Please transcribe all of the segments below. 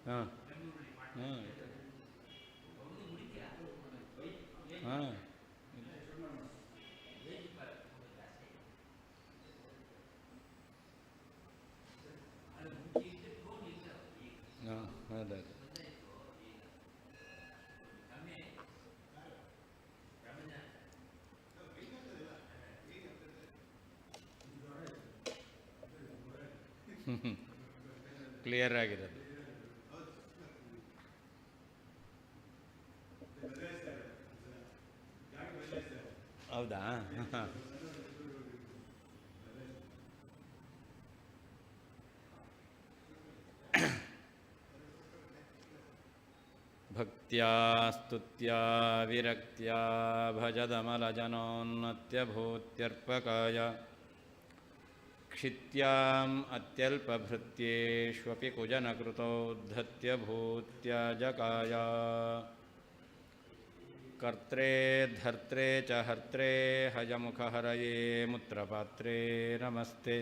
ಹಾಂ ಹಾಂ ಹಾಂ ಹಾಂ ಅದೇ ಕ್ಲಿಯರ್ ಆಗಿರೋದು. ಹೌದಾ? ಭಕ್ತ್ಯಾ ಸ್ತುತ್ಯಾ ವಿರಕ್ತ್ಯಾ ಭಜದಮಲಜನೋನ್ನತ್ಯಭೂತ್ಯರ್ಪಕಾಯ ಕ್ಷಿತ್ಯಾಂ ಅತ್ಯಲ್ಪಭೃತ್ಯೇಷ್ವಪಿ ಕುಜನಕೃತೋದ್ಧತ್ಯಭೂತ್ಯಾಜಕಾಯ ಕರ್ತ್ರೇ ಧರ್ತ್ರೇ ಚ ಹರ್ತ್ರೇ ಹಯಮುಖಹರಯೇ ಮುತ್ರಪಾತ್ರೇ ನಮಸ್ತೆ.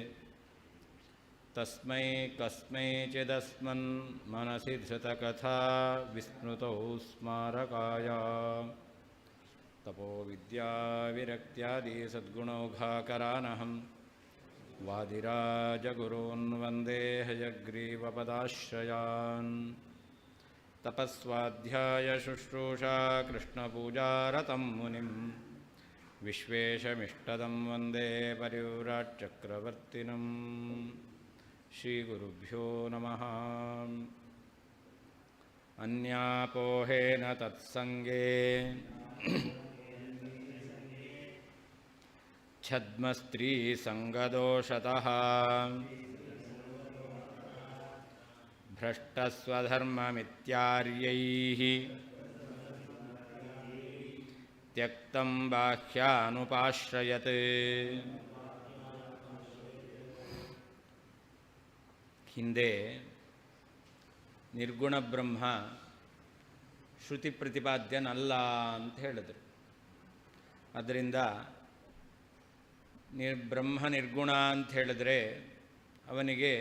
ತಸ್ಮೈ ಕಸ್ಮೈಚಿದಸ್ಮನ್ ಮನಸಿ ಧೃತಕಥಾ ವಿಸ್ಮೃತೌ ಸ್ಮಾರಕಾಯ ತಪೋ ವಿದ್ಯಾ ವಿರಕ್ತ್ಯಾದಿ ಸದ್ಗುಣೌಘಾಕರಾನಹಂ ವಾದಿರಾಜಗುರೂನ್ ವಂದೇ ಹಯಗ್ರೀವಪದಾಶ್ರಯಾನ್. ತಪಸ್ವಾಧ್ಯಾಯ ಶುಶ್ರೂಷಾ ಕೃಷ್ಣಪೂಜಾರತಂ ಮುನಿಂ ವಿಶ್ವೇಶಮಿಷ್ಟದಂ ವಂದೇ ಪರಿವ್ರಾಟ್ಚಕ್ರವರ್ತಿನಂ. ಶ್ರೀಗುರುಭ್ಯೋ ನಮಃ. ಅನ್ಯಾಪೋಹೇನ ತತ್ಸಂಗೇ ಛದ್ಮಸ್ತ್ರೀ ಸಂಗದೋಷತಃ ಭ್ರಷ್ಟಸ್ವಧರ್ಮಮಿತ್ಯಾರ್ಯೈಃ ತ್ಯಕ್ತಂ ಬಾಹ್ಯಾನುಪಾಶ್ರಯತ್. ಹಿಂದೆ ನಿರ್ಗುಣ ಬ್ರಹ್ಮ ಶ್ರುತಿ ಪ್ರತಿಪಾದ್ಯನಲ್ಲ ಅಂತ ಹೇಳಿದರು. ಅದರಿಂದ ಬ್ರಹ್ಮ ನಿರ್ಗುಣ ಅಂತ ಹೇಳಿದ್ರೆ ಅವನಿಗೆ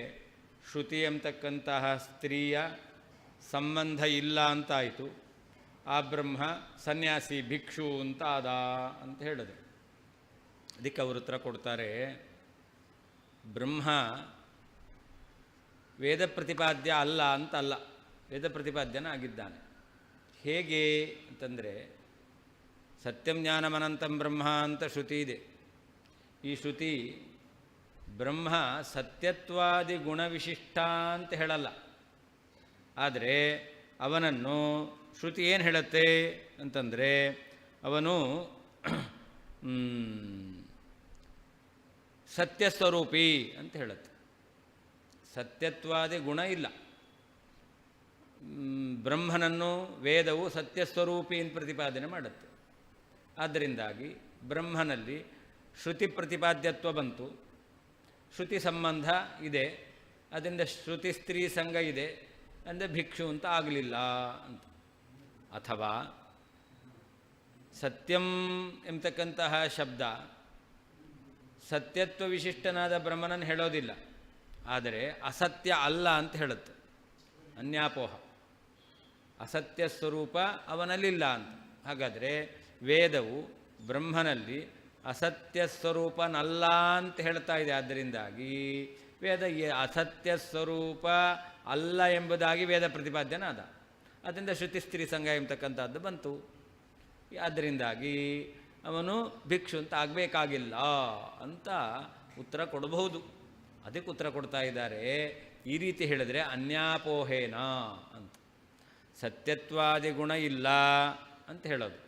ಶ್ರುತಿ ಎಂಬತಕ್ಕಂತಹ ಸ್ತ್ರೀಯ ಸಂಬಂಧ ಇಲ್ಲ ಅಂತಾಯಿತು. ಆ ಬ್ರಹ್ಮ ಸನ್ಯಾಸಿ ಭಿಕ್ಷು ಅಂತ ಆದ ಅಂತ ಹೇಳಿದರು. ಅದಕ್ಕೆ ಅವರು ಉತ್ತರ ಕೊಡ್ತಾರೆ, ಬ್ರಹ್ಮ ವೇದ ಪ್ರತಿಪಾದ್ಯ ಅಲ್ಲ ಅಂತಲ್ಲ, ವೇದ ಪ್ರತಿಪಾದ್ಯನ ಆಗಿದ್ದಾನೆ. ಹೇಗೆ ಅಂತಂದರೆ, ಸತ್ಯಂ ಜ್ಞಾನಮನಂತಂ ಬ್ರಹ್ಮ ಅಂತ ಶ್ರುತಿ ಇದೆ. ಈ ಶ್ರುತಿ ಬ್ರಹ್ಮ ಸತ್ಯತ್ವಾದಿ ಗುಣವಿಶಿಷ್ಟ ಅಂತ ಹೇಳಲ್ಲ. ಆದರೆ ಅವನನ್ನು ಶ್ರುತಿ ಏನು ಹೇಳುತ್ತೆ ಅಂತಂದರೆ, ಅವನು ಸತ್ಯಸ್ವರೂಪಿ ಅಂತ ಹೇಳುತ್ತೆ. ಸತ್ಯತ್ವಾದಿ ಗುಣ ಇಲ್ಲ. ಬ್ರಹ್ಮನನ್ನು ವೇದವು ಸತ್ಯಸ್ವರೂಪಿ ಅಂತ ಪ್ರತಿಪಾದನೆ ಮಾಡುತ್ತೆ. ಆದ್ದರಿಂದಾಗಿ ಬ್ರಹ್ಮನಲ್ಲಿ ಶ್ರುತಿ ಪ್ರತಿಪಾದ್ಯತ್ವ ಬಂತು, ಶ್ರುತಿ ಸಂಬಂಧ ಇದೆ, ಅದರಿಂದ ಶ್ರುತಿ ಸ್ತ್ರೀ ಸಂಘ ಇದೆ, ಅಂದರೆ ಭಿಕ್ಷು ಅಂತ ಆಗಲಿಲ್ಲ ಅಂತ. ಅಥವಾ ಸತ್ಯಂ ಎಂಬತಕ್ಕಂತಹ ಶಬ್ದ ಸತ್ಯತ್ವ ವಿಶಿಷ್ಟನಾದ ಬ್ರಹ್ಮನನ್ನು ಹೇಳೋದಿಲ್ಲ, ಆದರೆ ಅಸತ್ಯ ಅಲ್ಲ ಅಂತ ಹೇಳುತ್ತೆ. ಅನ್ಯಾಪೋಹ, ಅಸತ್ಯ ಸ್ವರೂಪ ಅವನಲ್ಲಿಲ್ಲ ಅಂತ. ಹಾಗಾದರೆ ವೇದವು ಬ್ರಹ್ಮನಲ್ಲಿ ಅಸತ್ಯ ಸ್ವರೂಪನಲ್ಲ ಅಂತ ಹೇಳ್ತಾ ಇದೆ. ಆದ್ದರಿಂದಾಗಿ ವೇದ ಅಸತ್ಯ ಸ್ವರೂಪ ಅಲ್ಲ ಎಂಬುದಾಗಿ ವೇದ ಪ್ರತಿಪಾದ್ಯನಾದ. ಅದರಿಂದ ಶ್ರುತಿ ಸ್ತ್ರೀ ಸಂಘ ಎಂಬತಕ್ಕಂಥದ್ದು ಬಂತು. ಆದ್ದರಿಂದಾಗಿ ಅವನು ಭಿಕ್ಷು ಅಂತ ಆಗಬೇಕಾಗಿಲ್ಲ ಅಂತ ಉತ್ತರ ಕೊಡಬಹುದು. ಅದಕ್ಕೆ ಉತ್ತರ ಕೊಡ್ತಾ ಇದ್ದಾರೆ. ಈ ರೀತಿ ಹೇಳಿದರೆ ಅನ್ಯಾಪೋಹೇನ ಅಂತ, ಸತ್ಯತ್ವಾದಿ ಗುಣ ಇಲ್ಲ ಅಂತ ಹೇಳೋದು,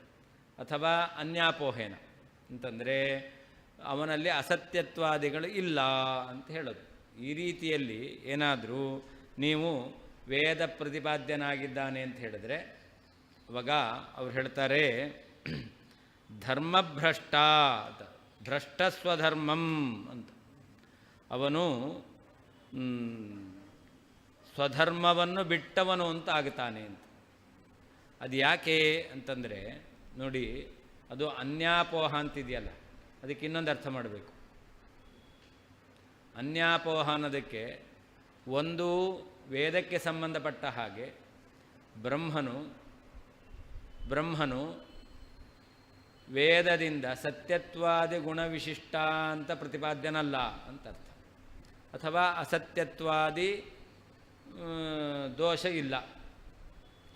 ಅಥವಾ ಅನ್ಯಾಪೋಹೇನ ಅಂತಂದರೆ ಅವನಲ್ಲಿ ಅಸತ್ಯತ್ವಾದಿಗಳು ಇಲ್ಲ ಅಂತ ಹೇಳೋದು. ಈ ರೀತಿಯಲ್ಲಿ ಏನಾದರೂ ನೀವು ವೇದ ಪ್ರತಿಪಾದ್ಯನಾಗಿದ್ದಾನೆ ಅಂತ ಹೇಳಿದ್ರೆ, ಅವಾಗ ಅವ್ರು ಹೇಳ್ತಾರೆ, ಧರ್ಮಭ್ರಷ್ಟ ಅಂತ, ಭ್ರಷ್ಟ ಸ್ವಧರ್ಮಂ ಅಂತ. ಅವನು ಸ್ವಧರ್ಮವನ್ನು ಬಿಟ್ಟವನು ಅಂತ ಆಗ್ತಾನೆ ಅಂತ. ಅದು ಯಾಕೆ ಅಂತಂದರೆ ನೋಡಿ, ಅದು ಅನ್ಯಾಪೋಹ ಅಂತಿದೆಯಲ್ಲ, ಅದಕ್ಕೆ ಇನ್ನೊಂದು ಅರ್ಥ ಮಾಡಬೇಕು. ಅನ್ಯಾಪೋಹ ಅನ್ನೋದಕ್ಕೆ ಒಂದು ವೇದಕ್ಕೆ ಸಂಬಂಧಪಟ್ಟ ಹಾಗೆ ಬ್ರಹ್ಮನು ವೇದದಿಂದ ಸತ್ಯತ್ವಾದಿ ಗುಣವಿಶಿಷ್ಟ ಅಂತ ಪ್ರತಿಪಾದ್ಯನಲ್ಲ ಅಂತ ಅರ್ಥ. ಅಥವಾ ಅಸತ್ಯತ್ವಾದಿ ದೋಷ ಇಲ್ಲ,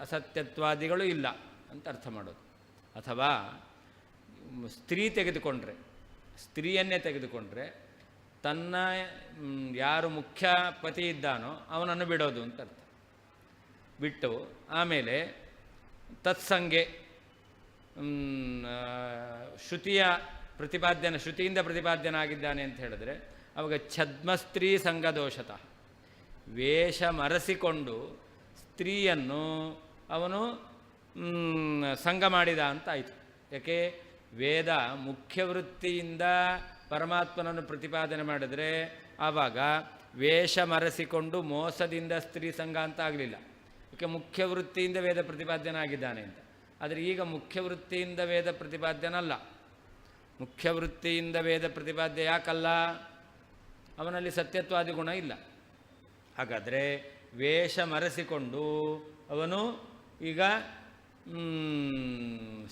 ಅಸತ್ಯತ್ವಾದಿಗಳು ಇಲ್ಲ ಅಂತ ಅರ್ಥ ಮಾಡೋದು. ಅಥವಾ ಸ್ತ್ರೀಯನ್ನೇ ತೆಗೆದುಕೊಂಡ್ರೆ ತನ್ನ ಯಾರು ಮುಖ್ಯ ಪತಿ ಇದ್ದಾನೋ ಅವನನ್ನು ಬಿಡೋದು ಅಂತ ಅರ್ಥ. ಬಿಟ್ಟು ಆಮೇಲೆ ತತ್ಸಂಗೆ ಶ್ರುತಿಯಿಂದ ಪ್ರತಿಪಾದ್ಯನಾಗಿದ್ದಾನೆ ಅಂತ ಹೇಳಿದ್ರೆ ಅವಾಗ ಛದ್ಮಸ್ತ್ರೀ ಸಂಘದೋಷತಃ, ವೇಷ ಮರೆಸಿಕೊಂಡು ಸ್ತ್ರೀಯನ್ನು ಅವನು ಸಂಘ ಮಾಡಿದ ಅಂತ ಆಯಿತು. ಯಾಕೆ ವೇದ ಮುಖ್ಯವೃತ್ತಿಯಿಂದ ಪರಮಾತ್ಮನನ್ನು ಪ್ರತಿಪಾದನೆ ಮಾಡಿದರೆ ಆವಾಗ ವೇಷ ಮರೆಸಿಕೊಂಡು ಮೋಸದಿಂದ ಸ್ತ್ರೀ ಸಂಘ ಅಂತ ಆಗಲಿಲ್ಲ. ಯಾಕೆ ಮುಖ್ಯವೃತ್ತಿಯಿಂದ ವೇದ ಪ್ರತಿಪಾದ್ಯನಾಗಿದ್ದಾನೆ ಅಂತ. ಆದರೆ ಈಗ ಮುಖ್ಯವೃತ್ತಿಯಿಂದ ವೇದ ಪ್ರತಿಪಾದ್ಯನಲ್ಲ. ಮುಖ್ಯವೃತ್ತಿಯಿಂದ ವೇದ ಪ್ರತಿಪಾದ್ಯ ಯಾಕಲ್ಲ? ಅವನಲ್ಲಿ ಸತ್ಯತ್ವಾದಿ ಗುಣ ಇಲ್ಲ. ಹಾಗಾದರೆ ವೇಷ ಮರೆಸಿಕೊಂಡು ಅವನು ಈಗ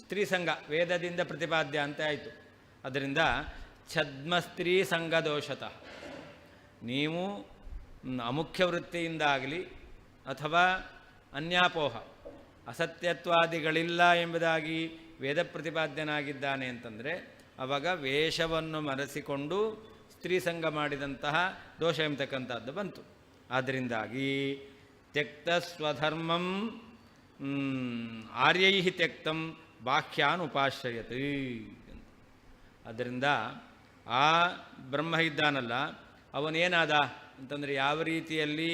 ಸ್ತ್ರೀ ಸಂಘ ವೇದದಿಂದ ಪ್ರತಿಪಾದ್ಯ ಅಂತ ಆಯಿತು. ಅದರಿಂದ ಛದ್ಮಸ್ತ್ರೀ ಸಂಘದೋಷತಃ, ನೀವು ಅಮುಖ್ಯ ವೃತ್ತಿಯಿಂದಾಗಲಿ ಅಥವಾ ಅನ್ಯಾಪೋಹ ಅಸತ್ಯತ್ವಾದಿಗಳಿಲ್ಲ ಎಂಬುದಾಗಿ ವೇದ ಪ್ರತಿಪಾದ್ಯನಾಗಿದ್ದಾನೆ ಅಂತಂದರೆ ಆವಾಗ ವೇಷವನ್ನು ಮರೆಸಿಕೊಂಡು ಸ್ತ್ರೀ ಸಂಘ ಮಾಡಿದಂತಹ ದೋಷ ಎಂಬತಕ್ಕಂಥದ್ದು ಬಂತು. ಆದ್ದರಿಂದಾಗಿ ತ್ಯಕ್ತ ಸ್ವಧರ್ಮಂ ಆರ್ಯೈ ತ್ಯಕ್ತಂ ಬಾಹ್ಯಾನ್ ಉಪಾಶ್ರಯತೆ. ಆದ್ದರಿಂದ ಆ ಬ್ರಹ್ಮ ಇದ್ದಾನಲ್ಲ ಅವನೇನಾದ ಅಂತಂದರೆ ಯಾವ ರೀತಿಯಲ್ಲಿ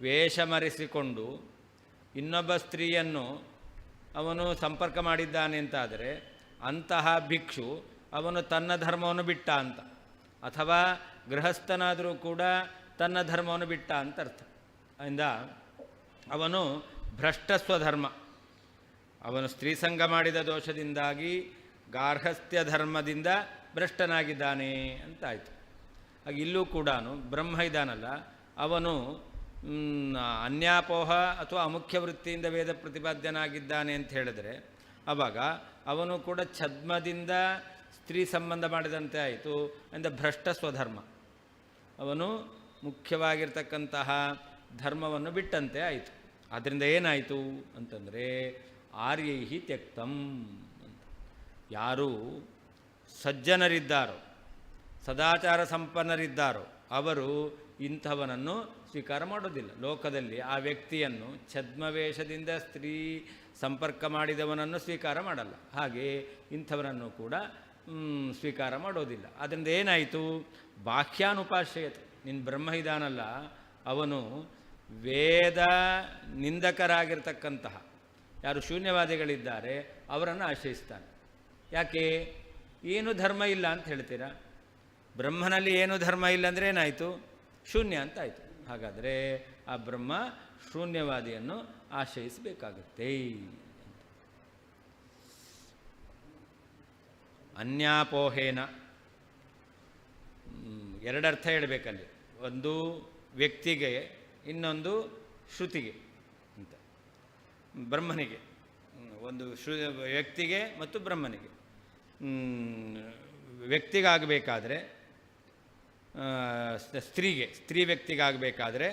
ವೇಷ ಮರೆಸಿಕೊಂಡು ಇನ್ನೊಬ್ಬ ಸ್ತ್ರೀಯನ್ನು ಅವನು ಸಂಪರ್ಕ ಮಾಡಿದ್ದಾನೆ ಅಂತಾದರೆ ಅಂತಹ ಭಿಕ್ಷು ಅವನು ತನ್ನ ಧರ್ಮವನ್ನು ಬಿಟ್ಟ ಅಂತ, ಅಥವಾ ಗೃಹಸ್ಥನಾದರೂ ಕೂಡ ತನ್ನ ಧರ್ಮವನ್ನು ಬಿಟ್ಟ ಅಂತ ಅರ್ಥ. ಅದರಿಂದ ಅವನು ಭ್ರಷ್ಟ ಸ್ವಧರ್ಮ, ಅವನು ಸ್ತ್ರೀ ಸಂಘ ಮಾಡಿದ ದೋಷದಿಂದಾಗಿ ಗಾರ್ಹಸ್ಥ್ಯ ಧರ್ಮದಿಂದ ಭ್ರಷ್ಟನಾಗಿದ್ದಾನೆ ಅಂತಾಯಿತು. ಹಾಗೆ ಇಲ್ಲೂ ಕೂಡ ಬ್ರಹ್ಮ ಇದ್ದಾನಲ್ಲ ಅವನು ಅನ್ಯಾಪೋಹ ಅಥವಾ ಅಮುಖ್ಯ ವೃತ್ತಿಯಿಂದ ವೇದ ಪ್ರತಿಪಾದ್ಯನಾಗಿದ್ದಾನೆ ಅಂತ ಹೇಳಿದರೆ ಆವಾಗ ಅವನು ಕೂಡ ಛದ್ಮದಿಂದ ಸ್ತ್ರೀ ಸಂಬಂಧ ಮಾಡಿದಂತೆ ಆಯಿತು. ಅಂದರೆ ಭ್ರಷ್ಟ ಸ್ವಧರ್ಮ, ಅವನು ಮುಖ್ಯವಾಗಿರ್ತಕ್ಕಂತಹ ಧರ್ಮವನ್ನು ಬಿಟ್ಟಂತೆ ಆಯಿತು. ಆದ್ದರಿಂದ ಏನಾಯಿತು ಅಂತಂದರೆ ಆರ್ಯೈಹಿ ತ್ಯಕ್ತಂ ಅಂತ. ಯಾರು ಸಜ್ಜನರಿದ್ದಾರೋ ಸದಾಚಾರ ಸಂಪನ್ನರಿದ್ದಾರೋ ಅವರು ಇಂಥವನನ್ನು ಸ್ವೀಕಾರ ಮಾಡೋದಿಲ್ಲ. ಲೋಕದಲ್ಲಿ ಆ ವ್ಯಕ್ತಿಯನ್ನು ಛದ್ಮವೇಷದಿಂದ ಸ್ತ್ರೀ ಸಂಪರ್ಕ ಮಾಡಿದವನನ್ನು ಸ್ವೀಕಾರ ಮಾಡಲ್ಲ, ಹಾಗೆ ಇಂಥವನನ್ನು ಕೂಡ ಸ್ವೀಕಾರ ಮಾಡೋದಿಲ್ಲ. ಅದರಿಂದ ಏನಾಯಿತು? ಬಾಹ್ಯಾನುಪಾಶ್ರಯತೆ. ನಿನ್ನ ಬ್ರಹ್ಮ ಇದಾನಲ್ಲ ಅವನು ವೇದ ನಿಂದಕರಾಗಿರ್ತಕ್ಕಂತಹ ಯಾರು ಶೂನ್ಯವಾದಿಗಳಿದ್ದಾರೆ ಅವರನ್ನು ಆಶ್ರಯಿಸ್ತಾನೆ. ಯಾಕೆ? ಏನು ಧರ್ಮ ಇಲ್ಲ ಅಂತ ಹೇಳ್ತೀರಾ? ಬ್ರಹ್ಮನಲ್ಲಿ ಏನು ಧರ್ಮ ಇಲ್ಲ ಅಂದರೆ ಏನಾಯಿತು? ಶೂನ್ಯ ಅಂತ ಆಯಿತು. ಹಾಗಾದರೆ ಆ ಬ್ರಹ್ಮ ಶೂನ್ಯವಾದಿಯನ್ನು ಆಶ್ರಯಿಸಬೇಕಾಗುತ್ತೆ. ಅನ್ಯಾಪೋಹೇನ ಎರಡರ್ಥ ಹೇಳಬೇಕಲ್ಲಿ, ಒಂದು ವ್ಯಕ್ತಿಗೆ, ಇನ್ನೊಂದು ಶ್ರುತಿಗೆ ಅಂತ. ಬ್ರಹ್ಮನಿಗೆ ಒಂದು ವ್ಯಕ್ತಿಗೆ ಮತ್ತು ಬ್ರಹ್ಮನಿಗೆ. ವ್ಯಕ್ತಿಗಾಗಬೇಕಾದ್ರೆ ಸ್ತ್ರೀ ವ್ಯಕ್ತಿಗಾಗಬೇಕಾದ್ರೆ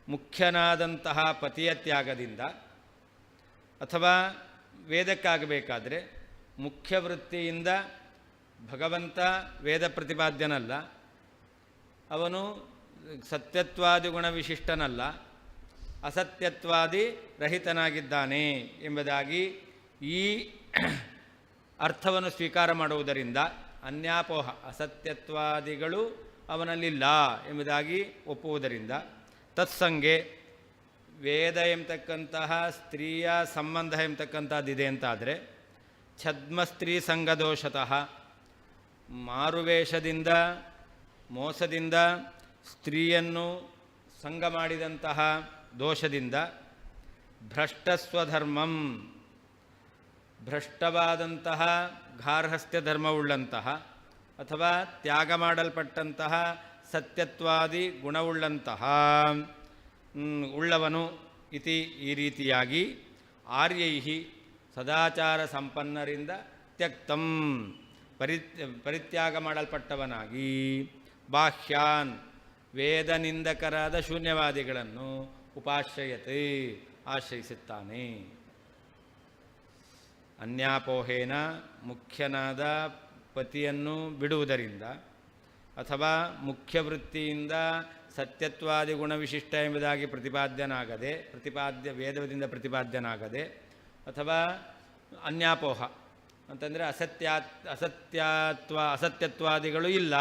ಮುಖ್ಯನಾದಂತಹ ಪತಿಯ ತ್ಯಾಗದಿಂದ, ಅಥವಾ ವೇದಕ್ಕಾಗಬೇಕಾದ್ರೆ ಮುಖ್ಯ ವೃತ್ತಿಯಿಂದ ಭಗವಂತ ವೇದ ಪ್ರತಿಪಾದ್ಯನಲ್ಲ, ಅವನು ಸತ್ಯತ್ವಾದಿ ಗುಣ ವಿಶಿಷ್ಟನಲ್ಲ, ಅಸತ್ಯತ್ವಾದಿ ರಹಿತನಾಗಿದ್ದಾನೆ ಎಂಬುದಾಗಿ ಈ ಅರ್ಥವನ್ನು ಸ್ವೀಕಾರ ಮಾಡುವುದರಿಂದ ಅನ್ಯಾಪೋಹ ಅಸತ್ಯತ್ವಾದಿಗಳು ಅವನಲ್ಲಿಲ್ಲ ಎಂಬುದಾಗಿ ಒಪ್ಪುವುದರಿಂದ ತತ್ಸಂಗೆ ವೇದ ಎಂಬತಕ್ಕಂತಹ ಸ್ತ್ರೀಯ ಸಂಬಂಧ ಎಂಬತಕ್ಕಂಥದ್ದಿದೆ ಅಂತಾದರೆ ಛದ್ಮಸ್ತ್ರೀ ಸಂಘದೋಷತಃ ಮಾರುವೇಷದಿಂದ ಮೋಸದಿಂದ ಸ್ತ್ರೀಯನ್ನು ಸಂಘ ಮಾಡಿದಂತಹ ದೋಷದಿಂದ ಭ್ರಷ್ಟಸ್ವಧರ್ಮಂ ಭ್ರಷ್ಟವಾದಂತಹ ಗಾರ್ಹಸ್ಥ್ಯ ಧರ್ಮವುಳ್ಳಂತಹ ಅಥವಾ ತ್ಯಾಗ ಮಾಡಲ್ಪಟ್ಟಂತಹ ಸತ್ಯತ್ವಾದಿ ಗುಣವುಳ್ಳಂತಹ ಉಳ್ಳವನು ಇತಿ ಈ ರೀತಿಯಾಗಿ ಆರ್ಯೈಹಿ ಸದಾಚಾರ ಸಂಪನ್ನರಿಂದ ತ್ಯಕ್ತಂ ಪರಿತ್ಯಾಗ ಮಾಡಲ್ಪಟ್ಟವನಾಗಿ ಬಾಹ್ಯಾನ್ ವೇದನಿಂದಕರಾದ ಶೂನ್ಯವಾದಿಗಳನ್ನು ಉಪಾಶ್ರಯತೆ ಆಶ್ರಯಿಸುತ್ತಾನೆ. ಅನ್ಯಾಪೋಹೇನ ಮುಖ್ಯನಾದ ಪತಿಯನ್ನು ಬಿಡುವುದರಿಂದ ಅಥವಾ ಮುಖ್ಯ ವೃತ್ತಿಯಿಂದ ಸತ್ಯತ್ವಾದಿ ಗುಣವಿಶಿಷ್ಟ ಎಂಬುದಾಗಿ ವೇದದಿಂದ ಪ್ರತಿಪಾದ್ಯನಾಗದೆ ಅಥವಾ ಅನ್ಯಾಪೋಹ ಅಂತಂದರೆ ಅಸತ್ಯತ್ವಾದಿಗಳು ಇಲ್ಲ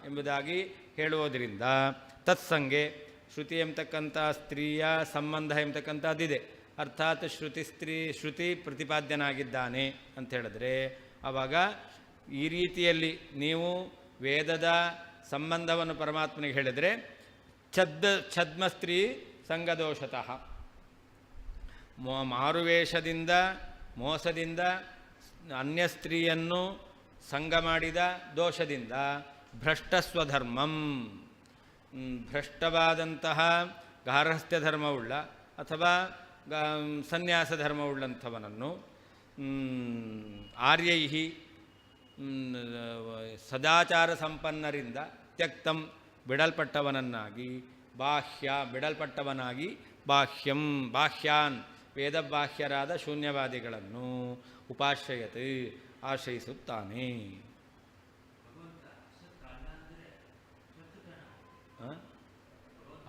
ಎಂಬುದಾಗಿ ಹೇಳುವುದರಿಂದ ತತ್ಸಂಗೆ ಶ್ರುತಿ ಎಂಬತಕ್ಕಂಥ ಸ್ತ್ರೀಯ ಸಂಬಂಧ ಎಂಬತಕ್ಕಂಥದ್ದಿದೆ. ಅರ್ಥಾತ್ ಶ್ರುತಿ ಪ್ರತಿಪಾದ್ಯನಾಗಿದ್ದಾನೆ ಅಂತ ಹೇಳಿದ್ರೆ ಆವಾಗ ಈ ರೀತಿಯಲ್ಲಿ ನೀವು ವೇದದ ಸಂಬಂಧವನ್ನು ಪರಮಾತ್ಮನಿಗೆ ಹೇಳಿದರೆ ಛದ್ಮ ಸ್ತ್ರೀ ಸಂಗದೋಷತಃ ಮಾರುವೇಷದಿಂದ ಮೋಸದಿಂದ ಅನ್ಯ ಸ್ತ್ರೀಯನ್ನು ಸಂಗ ಮಾಡಿದ ದೋಷದಿಂದ ಭ್ರಷ್ಟಸ್ವಧರ್ಮಂ ಭ್ರಷ್ಟವಾದಂತಹ ಗಾರ್ಹಸ್ಥ್ಯ ಧರ್ಮವುಳ್ಳ ಅಥವಾ ಸನ್ಯಾಸ ಧರ್ಮವುಳ್ಳಂಥವನನ್ನು ಆರ್ಯೈಹಿ ಸದಾಚಾರ ಸಂಪನ್ನರಿಂದ ತ್ಯಕ್ತಂ ಬಿಡಲ್ಪಟ್ಟವನನ್ನಾಗಿ ಬಿಡಲ್ಪಟ್ಟವನಾಗಿ ಬಾಹ್ಯಾನ್ ವೇದಬಾಹ್ಯರಾದ ಶೂನ್ಯವಾದಿಗಳನ್ನು ಉಪಾಶ್ರಯತೆ ಆಶ್ರಯಿಸುತ್ತಾನೆ.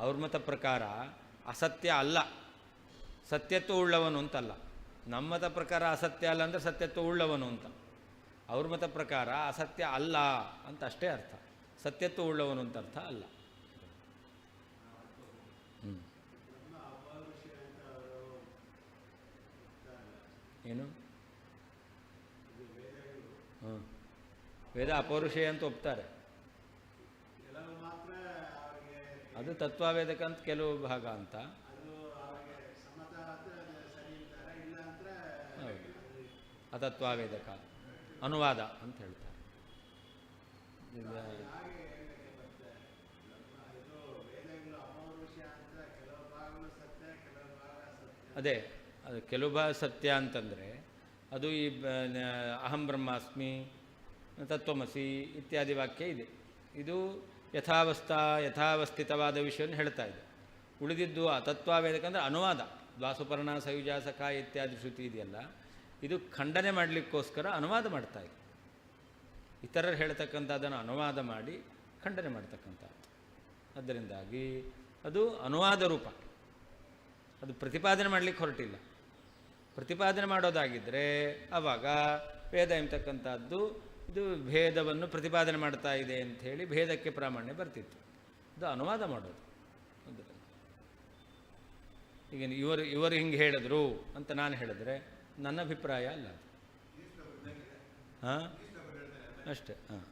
ಅವ್ರ ಮತ ಪ್ರಕಾರ ಅಸತ್ಯ ಅಲ್ಲ, ಸತ್ಯತ್ವ ಉಳ್ಳವನು ಅಂತಲ್ಲ. ನಮ್ಮ ಮತ ಪ್ರಕಾರ ಅಸತ್ಯ ಅಲ್ಲ ಅಂದರೆ ಸತ್ಯತ್ವ ಉಳ್ಳವನು ಅಂತ. ಅವ್ರ ಮತ ಪ್ರಕಾರ ಅಸತ್ಯ ಅಲ್ಲ ಅಂತ ಅಷ್ಟೇ ಅರ್ಥ, ಸತ್ಯತ್ವ ಉಳ್ಳವನು ಅಂತ ಅರ್ಥ ಅಲ್ಲ. ಏನು ವೇದ ಅಪೌರುಷೇಯ ಅಂತ ಒಪ್ತಾರೆ. ಅದು ತತ್ವವೇದಕ ಅಂತ ಕೆಲವು ಭಾಗ ಅಂತ. ಅತತ್ವವೇದಕ ಅನುವಾದ ಅಂತ ಹೇಳ್ತಾರೆ. ಅದೇ ಅದು ಕೆಲವು ಭಾಗ ಸತ್ಯ ಅಂತಂದರೆ ಅದು ಈ ಅಹಂ ಬ್ರಹ್ಮಾಸ್ಮಿ ತತ್ವಮಸಿ ಇತ್ಯಾದಿ ವಾಕ್ಯ ಇದೆ. ಇದು ಯಥಾವಸ್ಥಿತವಾದ ವಿಷಯವನ್ನು ಹೇಳ್ತಾ ಇದೆ. ಉಳಿದಿದ್ದು ತತ್ವವೇದಕ ಅಂದರೆ ಅನುವಾದ. ದ್ವಾಸುಪರ್ಣ ಸಯುಜಾಸಕ ಇತ್ಯಾದಿ ಶ್ರುತಿ ಇದೆಯಲ್ಲ, ಇದು ಖಂಡನೆ ಮಾಡಲಿಕ್ಕೋಸ್ಕರ ಅನುವಾದ ಮಾಡ್ತಾ ಇದೆ. ಇತರರು ಹೇಳ್ತಕ್ಕಂಥದ್ದನ್ನು ಅನುವಾದ ಮಾಡಿ ಖಂಡನೆ ಮಾಡ್ತಕ್ಕಂಥದ್ದು. ಅದರಿಂದಾಗಿ ಅದು ಅನುವಾದ ರೂಪ, ಅದು ಪ್ರತಿಪಾದನೆ ಮಾಡಲಿಕ್ಕೆ ಹೊರಟಿಲ್ಲ. ಪ್ರತಿಪಾದನೆ ಮಾಡೋದಾಗಿದ್ದರೆ ಆವಾಗ ವೇದ ಎಂಬತಕ್ಕಂಥದ್ದು ಇದು ಭೇದವನ್ನು ಪ್ರತಿಪಾದನೆ ಮಾಡ್ತಾ ಇದೆ ಅಂಥೇಳಿ ಭೇದಕ್ಕೆ ಪ್ರಾಮಾಣ್ಯ ಬರ್ತಿತ್ತು. ಇದು ಅನುವಾದ ಮಾಡೋದು. ಈಗ ಇವರು ಹಿಂಗೆ ಹೇಳಿದ್ರು ಅಂತ ನಾನು ಹೇಳಿದ್ರೆ ನನ್ನ ಅಭಿಪ್ರಾಯ ಅಲ್ಲ ಅದು. ಹಾಂ ಅಷ್ಟೇ. ಹಾಂ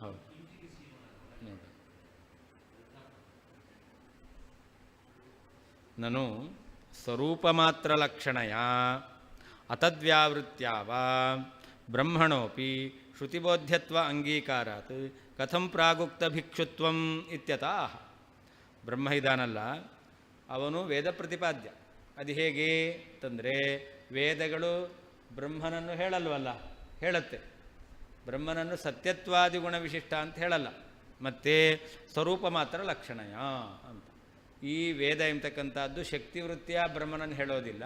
ಹೌದು ನೋಡಿ. ನಾನು ಸ್ವರೂಪಮಾತ್ರ ಲಕ್ಷಣಯ ಅತದ್ವ್ಯಾವೃತ್ಯಾವ ಬ್ರಹ್ಮಣೋಪಿ ಶ್ರುತಿಬೋಧ್ಯತ್ವ ಅಂಗೀಕಾರಾತ್ ಕಥಂ ಪ್ರಾಗುಕ್ತ ಭಿಕ್ಷುತ್ವಂ ಇತ್ಯತಃ. ಬ್ರಹ್ಮ ಇದಾನಲ್ಲ, ಅವನು ವೇದ ಪ್ರತಿಪಾದ್ಯ. ಅದು ಹೇಗೆ ಅಂತಂದರೆ ವೇದಗಳು ಬ್ರಹ್ಮನನ್ನು ಹೇಳಲ್ವಲ್ಲ, ಹೇಳುತ್ತೆ. ಬ್ರಹ್ಮನನ್ನು ಸತ್ಯತ್ವಾದಿ ಗುಣ ವಿಶಿಷ್ಟ ಅಂತ ಹೇಳಲ್ಲ, ಮತ್ತು ಸ್ವರೂಪ ಮಾತ್ರ ಲಕ್ಷಣಯ ಅಂತ. ಈ ವೇದ ಎಂಬತಕ್ಕಂಥದ್ದು ಶಕ್ತಿವೃತ್ತಿಯ ಬ್ರಹ್ಮನನ್ನು ಹೇಳೋದಿಲ್ಲ,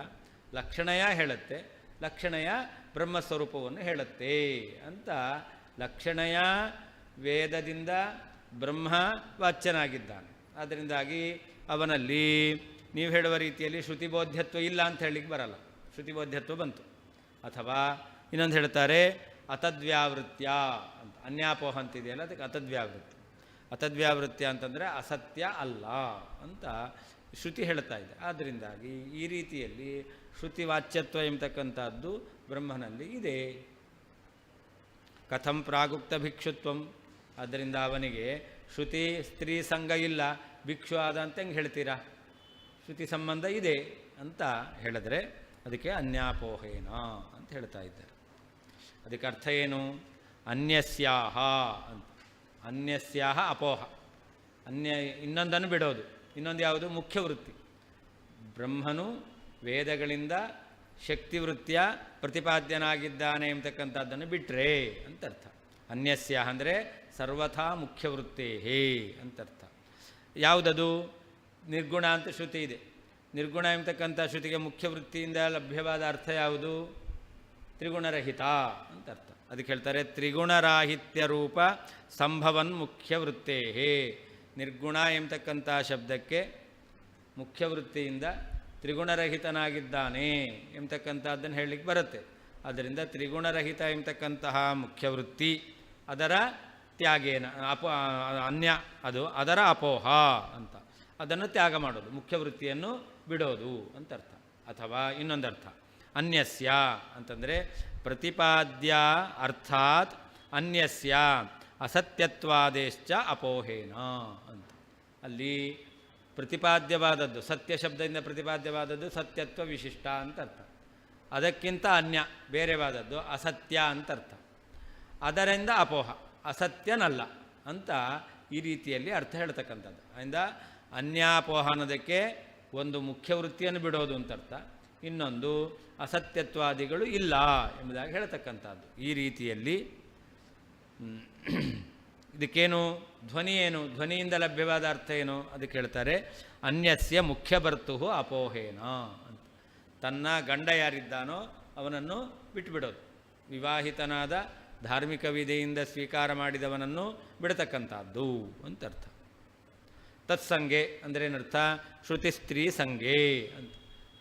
ಲಕ್ಷಣಯ ಹೇಳುತ್ತೆ. ಲಕ್ಷಣಯ ಬ್ರಹ್ಮಸ್ವರೂಪವನ್ನು ಹೇಳುತ್ತೆ ಅಂತ. ಲಕ್ಷಣಯ ವೇದದಿಂದ ಬ್ರಹ್ಮ ವಾಚ್ಯನಾಗಿದ್ದಾನೆ. ಅದರಿಂದಾಗಿ ಅವನಲ್ಲಿ ನೀವು ಹೇಳುವ ರೀತಿಯಲ್ಲಿ ಶ್ರುತಿಬೋಧ್ಯತ್ವ ಇಲ್ಲ ಅಂತ ಹೇಳಲಿಕ್ಕೆ ಬರಲ್ಲ, ಶ್ರುತಿಬೋಧ್ಯತ್ವ ಬಂತು. ಅಥವಾ ಇನ್ನೊಂದು ಹೇಳ್ತಾರೆ ಅತದ್ವ್ಯಾವೃತ್ಯ ಅಂತ. ಅನ್ಯಾಪೋಹ ಅಂತಿದೆಯಲ್ಲ, ಅದಕ್ಕೆ ಅತದ್ವ್ಯಾವೃತ್ತಿ. ಅತದ್ವ್ಯಾವೃತ್ಯ ಅಂತಂದರೆ ಅಸತ್ಯ ಅಲ್ಲ ಅಂತ ಶ್ರುತಿ ಹೇಳ್ತಾ ಇದೆ. ಆದ್ದರಿಂದಾಗಿ ಈ ರೀತಿಯಲ್ಲಿ ಶ್ರುತಿವಾಚ್ಯತ್ವ ಎಂಬತಕ್ಕಂಥದ್ದು ಬ್ರಹ್ಮನಲ್ಲಿ ಇದೆ. ಕಥಂ ಪ್ರಾಗುಕ್ತ ಭಿಕ್ಷುತ್ವಂ, ಆದ್ದರಿಂದ ಅವನಿಗೆ ಶ್ರುತಿ ಸ್ತ್ರೀ ಸಂಘ ಇಲ್ಲ, ಭಿಕ್ಷು ಆದ ಅಂತ ಹೆಂಗೆ ಹೇಳ್ತೀರಾ? ಶ್ರುತಿ ಸಂಬಂಧ ಇದೆ ಅಂತ ಹೇಳಿದ್ರೆ ಅದಕ್ಕೆ ಅನ್ಯಾಪೋಹೇನ ಅಂತ ಅಂತ ಹೇಳ್ತಾ ಇದ್ದಾರೆ. ಅದಕ್ಕೆ ಅರ್ಥ ಏನು? ಅನ್ಯಸ್ಯಾಹ ಅಂತ. ಅನ್ಯಸ್ಯಾಹ ಅಪೋಹ, ಇನ್ನೊಂದನ್ನು ಬಿಡೋದು. ಇನ್ನೊಂದು ಯಾವುದು? ಮುಖ್ಯವೃತ್ತಿ. ಬ್ರಹ್ಮನು ವೇದಗಳಿಂದ ಶಕ್ತಿವೃತ್ತಿಯ ಪ್ರತಿಪಾದ್ಯನಾಗಿದ್ದಾನೆ ಎಂಬತಕ್ಕಂಥದ್ದನ್ನು ಬಿಟ್ಟರೆ ಅಂತರ್ಥ. ಅನ್ಯಸ್ಯಾಹ ಅಂದರೆ ಸರ್ವಥಾ ಮುಖ್ಯವೃತ್ತೇಹೇ ಅಂತರ್ಥ. ಯಾವುದದು? ನಿರ್ಗುಣ ಅಂತ ಶ್ರುತಿ ಇದೆ. ನಿರ್ಗುಣ ಎಂಬತಕ್ಕಂಥ ಶ್ರುತಿಗೆ ಮುಖ್ಯವೃತ್ತಿಯಿಂದ ಲಭ್ಯವಾದ ಅರ್ಥ ಯಾವುದು? ತ್ರಿಗುಣರಹಿತ ಅಂತ ಅರ್ಥ. ಅದಕ್ಕೆ ಹೇಳ್ತಾರೆ ತ್ರಿಗುಣರಾಹಿತ್ಯ ರೂಪ ಸಂಭವನ್ ಮುಖ್ಯವೃತ್ತೇಹೇ. ನಿರ್ಗುಣ ಎಂಬತಕ್ಕಂಥ ಶಬ್ದಕ್ಕೆ ಮುಖ್ಯವೃತ್ತಿಯಿಂದ ತ್ರಿಗುಣರಹಿತನಾಗಿದ್ದಾನೆ ಎಂಬತಕ್ಕಂಥದ್ದನ್ನು ಹೇಳಲಿಕ್ಕೆ ಬರುತ್ತೆ. ಆದ್ದರಿಂದ ತ್ರಿಗುಣರಹಿತ ಎಂಬತಕ್ಕಂತಹ ಮುಖ್ಯವೃತ್ತಿ ಅದರ ತ್ಯಾಗೇನ ಅನ್ಯ ಅದು ಅದರ ಅಪೋಹ ಅಂತ. ಅದನ್ನು ತ್ಯಾಗ ಮಾಡೋದು, ಮುಖ್ಯವೃತ್ತಿಯನ್ನು ಬಿಡೋದು ಅಂತ ಅರ್ಥ. ಅಥವಾ ಇನ್ನೊಂದರ್ಥ ಅನ್ಯಸ್ಯ ಅಂತಂದರೆ ಪ್ರತಿಪಾದ್ಯ ಅರ್ಥಾತ್ ಅನ್ಯಸ್ಯ ಅಸತ್ಯತ್ವಾದೇಶ್ಚ ಅಪೋಹೇನ ಅಂತ. ಅಲ್ಲಿ ಪ್ರತಿಪಾದ್ಯವಾದದ್ದು, ಸತ್ಯ ಶಬ್ದದಿಂದ ಪ್ರತಿಪಾದ್ಯವಾದದ್ದು ಸತ್ಯತ್ವ ವಿಶಿಷ್ಟ ಅಂತ ಅರ್ಥ. ಅದಕ್ಕಿಂತ ಅನ್ಯ ಬೇರೆವಾದದ್ದು ಅಸತ್ಯ ಅಂತ ಅರ್ಥ. ಅದರಿಂದ ಅಪೋಹ, ಅಸತ್ಯನಲ್ಲ ಅಂತ ಈ ರೀತಿಯಲ್ಲಿ ಅರ್ಥ ಹೇಳ್ತಕ್ಕಂಥದ್ದು. ಅದರಿಂದ ಅನ್ಯಾಪೋಹ ಅನ್ನೋದಕ್ಕೆ ಒಂದು ಮುಖ್ಯವೃತ್ತಿಯನ್ನು ಬಿಡೋದು ಅಂತ ಅರ್ಥ, ಇನ್ನೊಂದು ಅಸತ್ಯತ್ವಾದಿಗಳು ಇಲ್ಲ ಎಂಬುದಾಗಿ ಹೇಳ್ತಕ್ಕಂಥದ್ದು. ಈ ರೀತಿಯಲ್ಲಿ ಇದಕ್ಕೇನು ಧ್ವನಿ, ಏನು ಧ್ವನಿಯಿಂದ ಲಭ್ಯವಾದ ಅರ್ಥ ಏನು? ಅದಕ್ಕೆ ಹೇಳ್ತಾರೆ ಅನ್ಯಸ್ಯ ಮುಖ್ಯಭರ್ತು ಅಪೋಹೇನ ಅಂತ. ತನ್ನ ಗಂಡ ಯಾರಿದ್ದಾನೋ ಅವನನ್ನು ಬಿಟ್ಟುಬಿಡೋದು, ವಿವಾಹಿತನಾದ ಧಾರ್ಮಿಕ ವಿಧಿಯಿಂದ ಸ್ವೀಕಾರ ಮಾಡಿದವನನ್ನು ಬಿಡತಕ್ಕಂಥದ್ದು ಅಂತ ಅರ್ಥ. ತತ್ಸಂಗೆ ಅಂದರೆ ಏನರ್ಥ? ಶ್ರುತಿ ಸ್ತ್ರೀ ಸಂಗೆ ಅಂತ.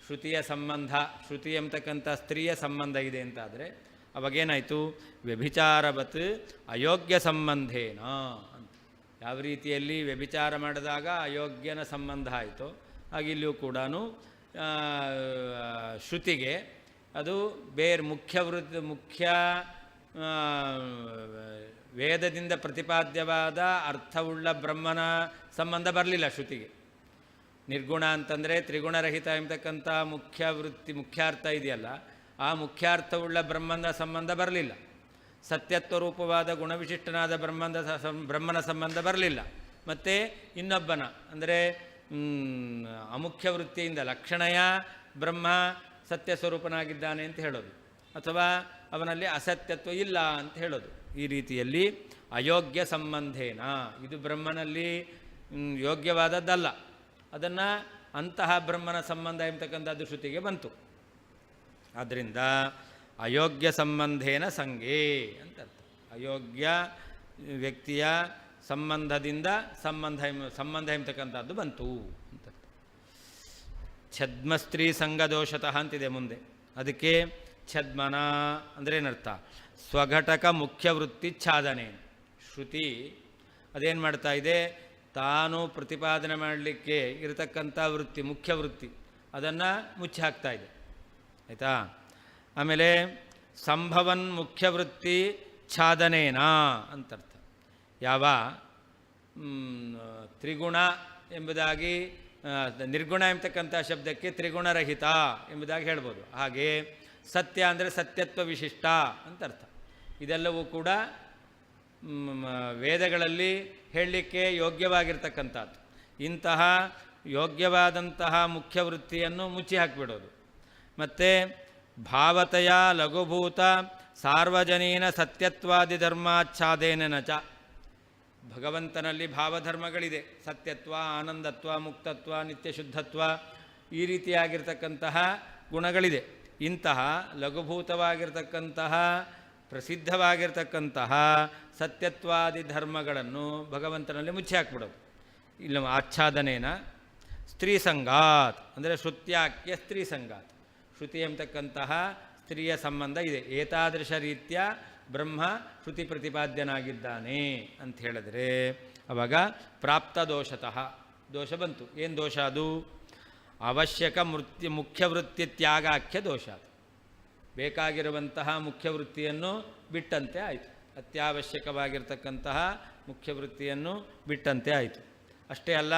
ಶ್ರುತಿಯ ಸಂಬಂಧ, ಶ್ರುತಿ ಎಂಬತಕ್ಕಂಥ ಸ್ತ್ರೀಯ ಸಂಬಂಧ ಇದೆ ಅಂತಾದರೆ ಅವಾಗೇನಾಯಿತು? ವ್ಯಭಿಚಾರವತ್ ಅಯೋಗ್ಯ ಸಂಬಂಧೇನ ಅಂತ. ಯಾವ ರೀತಿಯಲ್ಲಿ ವ್ಯಭಿಚಾರ ಮಾಡಿದಾಗ ಅಯೋಗ್ಯನ ಸಂಬಂಧ ಆಯಿತು, ಹಾಗೆ ಇಲ್ಲಿಯೂ ಕೂಡ ಶ್ರುತಿಗೆ ಅದು ಬೇರೆ ಮುಖ್ಯ ವೇದದಿಂದ ಪ್ರತಿಪಾದ್ಯವಾದ ಅರ್ಥವುಳ್ಳ ಬ್ರಹ್ಮನ ಸಂಬಂಧ ಬರಲಿಲ್ಲ ಶ್ರುತಿಗೆ. ನಿರ್ಗುಣ ಅಂತಂದರೆ ತ್ರಿಗುಣರಹಿತ ಎಂಬತಕ್ಕಂಥ ಮುಖ್ಯಾರ್ಥ ಇದೆಯಲ್ಲ, ಆ ಮುಖ್ಯಾರ್ಥವುಳ್ಳ ಬ್ರಹ್ಮನ ಸಂಬಂಧ ಬರಲಿಲ್ಲ. ಸತ್ಯತ್ವರೂಪವಾದ ಗುಣವಿಶಿಷ್ಟನಾದ ಬ್ರಹ್ಮನ ಸಂಬಂಧ ಬರಲಿಲ್ಲ. ಮತ್ತು ಇನ್ನೊಬ್ಬನ ಅಂದರೆ ಅಮುಖ್ಯ ವೃತ್ತಿಯಿಂದ ಲಕ್ಷಣಯ ಬ್ರಹ್ಮ ಸತ್ಯ ಸ್ವರೂಪನಾಗಿದ್ದಾನೆ ಅಂತ ಹೇಳೋದು, ಅಥವಾ ಅವನಲ್ಲಿ ಅಸತ್ಯತ್ವ ಇಲ್ಲ ಅಂತ ಹೇಳೋದು. ಈ ರೀತಿಯಲ್ಲಿ ಅಯೋಗ್ಯ ಸಂಬಂಧೇನ, ಇದು ಬ್ರಹ್ಮನಲ್ಲಿ ಯೋಗ್ಯವಾದದ್ದಲ್ಲ, ಅದನ್ನು ಅಂತಹ ಬ್ರಹ್ಮನ ಸಂಬಂಧ ಎಂಬತಕ್ಕಂಥದ್ದು ಶ್ರುತಿಗೆ ಬಂತು. ಆದ್ದರಿಂದ ಅಯೋಗ್ಯ ಸಂಬಂಧೇನ ಸಂಗೇ ಅಂತ ಅರ್ಥ. ಅಯೋಗ್ಯ ವ್ಯಕ್ತಿಯ ಸಂಬಂಧದಿಂದ ಸಂಬಂಧ ಎಂಬತಕ್ಕಂಥದ್ದು ಬಂತು ಅಂತ. ಛದ್ಮಸ್ತ್ರೀ ಸಂಘದೋಷತಃ ಅಂತಿದೆ ಮುಂದೆ. ಅದಕ್ಕೆ ಛದ್ಮನ ಅಂದರೆ ಏನರ್ಥ? ಸ್ವಘಟಕ ಮುಖ್ಯವೃತ್ತಿ ಛಾದನೆ. ಶ್ರುತಿ ಅದೇನು ಮಾಡ್ತಾ ಇದೆ? ತಾನು ಪ್ರತಿಪಾದನೆ ಮಾಡಲಿಕ್ಕೆ ಇರತಕ್ಕಂಥ ವೃತ್ತಿ, ಮುಖ್ಯವೃತ್ತಿ, ಅದನ್ನು ಮುಚ್ಚಿ ಹಾಕ್ತಾ ಇದೆ. ಆಯಿತಾ? ಆಮೇಲೆ ಸಂಭವನ್ ಮುಖ್ಯವೃತ್ತಿ ಛಾದನೇನ ಅಂತರ್ಥ. ಯಾವ ತ್ರಿಗುಣ ಎಂಬುದಾಗಿ ನಿರ್ಗುಣ ಎಂಬತಕ್ಕಂಥ ಶಬ್ದಕ್ಕೆ ತ್ರಿಗುಣರಹಿತ ಎಂಬುದಾಗಿ ಹೇಳ್ಬೋದು. ಹಾಗೆ ಸತ್ಯ ಅಂದರೆ ಸತ್ಯತ್ವ ವಿಶಿಷ್ಟ ಅಂತ ಅರ್ಥ. ಇದೆಲ್ಲವೂ ಕೂಡ ವೇದಗಳಲ್ಲಿ ಹೇಳಲಿಕ್ಕೆ ಯೋಗ್ಯವಾಗಿರ್ತಕ್ಕಂಥದ್ದು. ಇಂತಹ ಯೋಗ್ಯವಾದಂತಹ ಮುಖ್ಯವೃತ್ತಿಯನ್ನು ಮುಚ್ಚಿ ಹಾಕಿಬಿಡೋದು. ಮತ್ತು ಭಾವತೆಯ ಲಘುಭೂತ ಸಾರ್ವಜನೀನ ಸತ್ಯತ್ವಾದಿ ಧರ್ಮಾಚ್ಛಾದೇನ ಚ. ಭಗವಂತನಲ್ಲಿ ಭಾವಧರ್ಮಗಳಿದೆ, ಸತ್ಯತ್ವ, ಆನಂದತ್ವ, ಮುಕ್ತತ್ವ, ನಿತ್ಯಶುದ್ಧತ್ವ, ಈ ರೀತಿಯಾಗಿರ್ತಕ್ಕಂತಹ ಗುಣಗಳಿದೆ. ಇಂತಹ ಲಘುಭೂತವಾಗಿರ್ತಕ್ಕಂತಹ ಪ್ರಸಿದ್ಧವಾಗಿರ್ತಕ್ಕಂತಹ ಸತ್ಯತ್ವಾದಿ ಧರ್ಮಗಳನ್ನು ಭಗವಂತನಲ್ಲಿ ಮುಚ್ಚಿ ಹಾಕ್ಬಿಡೋದು. ಇಲ್ಲ ಆಚ್ಛಾದನೇನ ಸ್ತ್ರೀ ಸಂಗಾತ್ ಅಂದರೆ ಶ್ರುತ್ಯಾಖ್ಯ ಸ್ತ್ರೀ ಸಂಗಾತ್. ಶ್ರುತಿ ಎಂಬತಕ್ಕಂತಹ ಸ್ತ್ರೀಯ ಸಂಬಂಧ ಇದೆ. ಏತಾದೃಶ ರೀತಿಯ ಬ್ರಹ್ಮ ಶ್ರುತಿ ಪ್ರತಿಪಾದ್ಯನಾಗಿದ್ದಾನೆ ಅಂತ ಹೇಳಿದ್ರೆ ಆವಾಗ ಪ್ರಾಪ್ತ ದೋಷತಃ ದೋಷ ಬಂತು. ಏನು ದೋಷ ಅದು? ಅವಶ್ಯಕ ಮುಖ್ಯವೃತ್ತಿ ತ್ಯಾಗಾಖ್ಯ ದೋಷ. ಬೇಕಾಗಿರುವಂತಹ ಮುಖ್ಯವೃತ್ತಿಯನ್ನು ಬಿಟ್ಟಂತೆ ಆಯಿತು. ಅತ್ಯಾವಶ್ಯಕವಾಗಿರ್ತಕ್ಕಂತಹ ಮುಖ್ಯವೃತ್ತಿಯನ್ನು ಬಿಟ್ಟಂತೆ ಆಯಿತು. ಅಷ್ಟೇ ಅಲ್ಲ,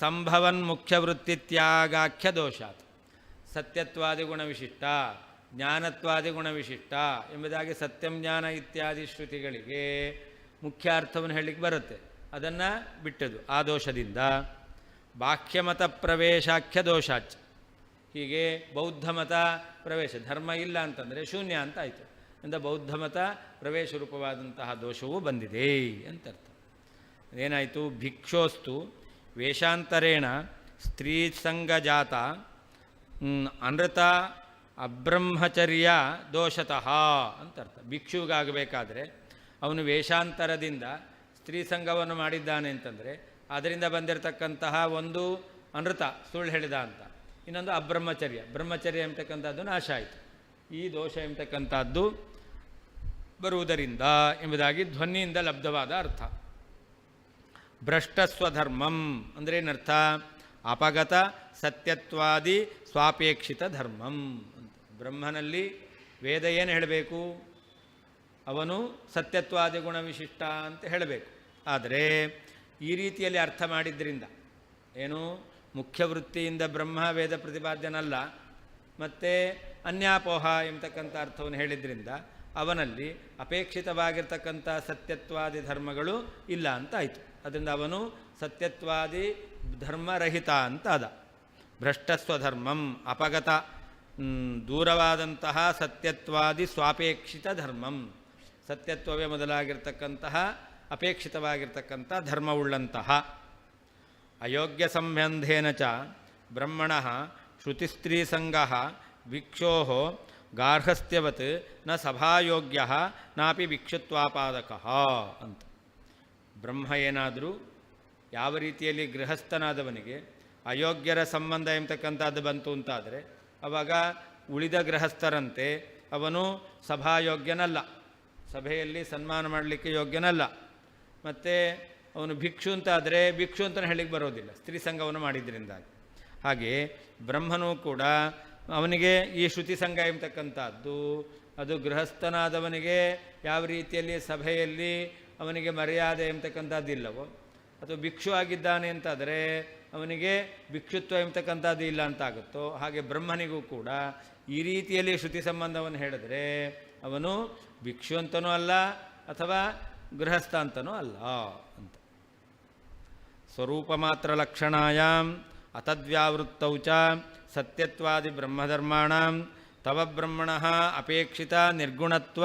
ಸಂಭವನ್ ಮುಖ್ಯವೃತ್ತಿ ತ್ಯಾಗಾಖ್ಯ ದೋಷಾತ್. ಸತ್ಯತ್ವಾದಿ ಗುಣ ವಿಶಿಷ್ಟ ಜ್ಞಾನತ್ವಾದಿ ಗುಣವಿಶಿಷ್ಟ ಎಂಬುದಾಗಿ ಸತ್ಯಂ ಜ್ಞಾನ ಇತ್ಯಾದಿ ಶ್ರುತಿಗಳಿಗೆ ಮುಖ್ಯ ಅರ್ಥವನ್ನು ಹೇಳಲಿಕ್ಕೆ ಬರುತ್ತೆ. ಅದನ್ನು ಬಿಟ್ಟದು ಆ ದೋಷದಿಂದ. ಬಾಹ್ಯಮತ ಪ್ರವೇಶಾಖ್ಯ ದೋಷಾಚ್, ಹೀಗೆ ಬೌದ್ಧ ಮತ ಪ್ರವೇಶ ಧರ್ಮ ಇಲ್ಲ ಅಂತಂದರೆ ಶೂನ್ಯ ಅಂತ ಆಯಿತು. ಇಂದ ಬೌದ್ಧ ಮತ ಪ್ರವೇಶ ರೂಪವಾದಂತಹ ದೋಷವೂ ಬಂದಿದೆ ಅಂತ ಅರ್ಥ. ಏನಾಯಿತು? ಭಿಕ್ಷೋಸ್ತು ವೇಷಾಂತರೇಣ ಸ್ತ್ರೀಸಂಗಜಾತ ಅನೃತ ಅಬ್ರಹ್ಮಚರ್ಯ ದೋಷತಃ ಅಂತ ಅರ್ಥ. ಭಿಕ್ಷುಗಾಗಬೇಕಾದ್ರೆ ಅವನು ವೇಷಾಂತರದಿಂದ ಸ್ತ್ರೀ ಸಂಘವನ್ನು ಮಾಡಿದ್ದಾನೆ ಅಂತಂದರೆ ಅದರಿಂದ ಬಂದಿರತಕ್ಕಂತಹ ಒಂದು ಅನೃತ, ಸುಳ್ಳು ಹೇಳಿದ ಅಂತ, ಇನ್ನೊಂದು ಅಬ್ರಹ್ಮಚರ್ಯ, ಬ್ರಹ್ಮಚರ್ಯ ಎಂಬತಕ್ಕಂಥದ್ದು ನಾಶ ಆಯಿತು. ಈ ದೋಷ ಎಂಬತಕ್ಕಂಥದ್ದು ಬರುವುದರಿಂದ ಎಂಬುದಾಗಿ ಧ್ವನಿಯಿಂದ ಲಬ್ಧವಾದ ಅರ್ಥ. ಭ್ರಷ್ಟಸ್ವಧರ್ಮಂ ಅಂದರೆ ಏನರ್ಥ? ಅಪಗತ ಸತ್ಯತ್ವಾದಿ ಸ್ವಾಪೇಕ್ಷಿತ ಧರ್ಮಂ ಅಂತ. ಬ್ರಹ್ಮನಲ್ಲಿ ವೇದ ಏನು ಹೇಳಬೇಕು? ಅವನು ಸತ್ಯತ್ವಾದಿ ಗುಣವಿಶಿಷ್ಟ ಅಂತ ಹೇಳಬೇಕು. ಆದರೆ ಈ ರೀತಿಯಲ್ಲಿ ಅರ್ಥ ಮಾಡಿದ್ರಿಂದ ಏನು? ಮುಖ್ಯ ವೃತ್ತಿಯಿಂದ ಬ್ರಹ್ಮ ವೇದ ಪ್ರತಿಪಾದ್ಯನಲ್ಲ, ಮತ್ತು ಅನ್ಯಾಪೋಹ ಎಂಬತಕ್ಕಂಥ ಅರ್ಥವನ್ನು ಹೇಳಿದ್ರಿಂದ ಅವನಲ್ಲಿ ಅಪೇಕ್ಷಿತವಾಗಿರ್ತಕ್ಕಂಥ ಸತ್ಯತ್ವಾದಿ ಧರ್ಮಗಳು ಇಲ್ಲ ಅಂತ ಆಯಿತು. ಅದರಿಂದ ಅವನು ಸತ್ಯತ್ವಾದಿ ಧರ್ಮರಹಿತ ಅಂತ ಅದ. ಭ್ರಷ್ಟಸ್ವಧರ್ಮಂ ಅಪಗತ ದೂರವಾದಂತಹ ಸತ್ಯತ್ವಾದಿ ಸ್ವಾಪೇಕ್ಷಿತ ಧರ್ಮಂ, ಸತ್ಯತ್ವವೇ ಮೊದಲಾಗಿರ್ತಕ್ಕಂತಹ ಅಪೇಕ್ಷಿತವಾಗಿರ್ತಕ್ಕಂಥ ಧರ್ಮವುಳ್ಳಂತಹ. ಅಯೋಗ್ಯ ಸಂಬಂಧೇನ ಚ ಬ್ರಹ್ಮಣ ಶ್ರುತಿಸ್ತ್ರೀಸಂಗ ಭಿಕ್ಷೋ ಗಾರ್ಹಸ್ಥ್ಯವತ್ ನ ಸಭಾಯೋಗ್ಯ ನಾಪಿ ಭಿಕ್ಷುತ್ವಾಪಾದಕ ಅಂತ. ಬ್ರಹ್ಮ ಏನಾದರೂ ಯಾವ ರೀತಿಯಲ್ಲಿ ಗೃಹಸ್ಥನಾದವನಿಗೆ ಅಯೋಗ್ಯರ ಸಂಬಂಧ ಎಂಬತಕ್ಕಂಥದ್ದು ಬಂತು ಅಂತಾದರೆ ಆವಾಗ ಉಳಿದ ಗೃಹಸ್ಥರಂತೆ ಅವನು ಸಭಾಯೋಗ್ಯನಲ್ಲ, ಸಭೆಯಲ್ಲಿ ಸನ್ಮಾನ ಮಾಡಲಿಕ್ಕೆ ಯೋಗ್ಯನಲ್ಲ. ಮತ್ತು ಅವನು ಭಿಕ್ಷು ಅಂತಾದರೆ ಭಿಕ್ಷು ಅಂತಲೇ ಹೇಳಿಕ್ಕೆ ಬರೋದಿಲ್ಲ, ಸ್ತ್ರೀ ಸಂಘವನ್ನು ಮಾಡಿದ್ರಿಂದಾಗಿ. ಹಾಗೆ ಬ್ರಹ್ಮನೂ ಕೂಡ ಅವನಿಗೆ ಈ ಶ್ರುತಿ ಸಂಘ ಎಂಬತಕ್ಕಂಥದ್ದು ಅದು ಗೃಹಸ್ಥನಾದವನಿಗೆ ಯಾವ ರೀತಿಯಲ್ಲಿ ಸಭೆಯಲ್ಲಿ ಅವನಿಗೆ ಮರ್ಯಾದೆ ಎಂಬತಕ್ಕಂಥದ್ದಿಲ್ಲವೋ, ಅಥವಾ ಭಿಕ್ಷು ಆಗಿದ್ದಾನೆ ಅಂತಾದರೆ ಅವನಿಗೆ ಭಿಕ್ಷುತ್ವ ಎಂಬತಕ್ಕಂಥದ್ದು ಇಲ್ಲ ಅಂತಾಗುತ್ತೋ, ಹಾಗೆ ಬ್ರಹ್ಮನಿಗೂ ಕೂಡ ಈ ರೀತಿಯಲ್ಲಿ ಶ್ರುತಿ ಸಂಬಂಧವನ್ನು ಹೇಳಿದ್ರೆ ಅವನು ಭಿಕ್ಷು ಅಂತನೂ ಅಲ್ಲ ಅಥವಾ ಗೃಹಸ್ಥ ಅಂತನೂ ಅಲ್ಲ ಅಂತ. ಸ್ವರೂಪ ಮಾತ್ರ ಲಕ್ಷಣಾಯಾಂ ಅತದ್ವ್ಯಾವೃತ್ತೌ ಚ ಸತ್ಯತ್ವಾದಿ ಬ್ರಹ್ಮಧರ್ಮಾಣಾಂ ತವ ಬ್ರಹ್ಮಣಃ ಅಪೇಕ್ಷಿತ ನಿರ್ಗುಣತ್ವ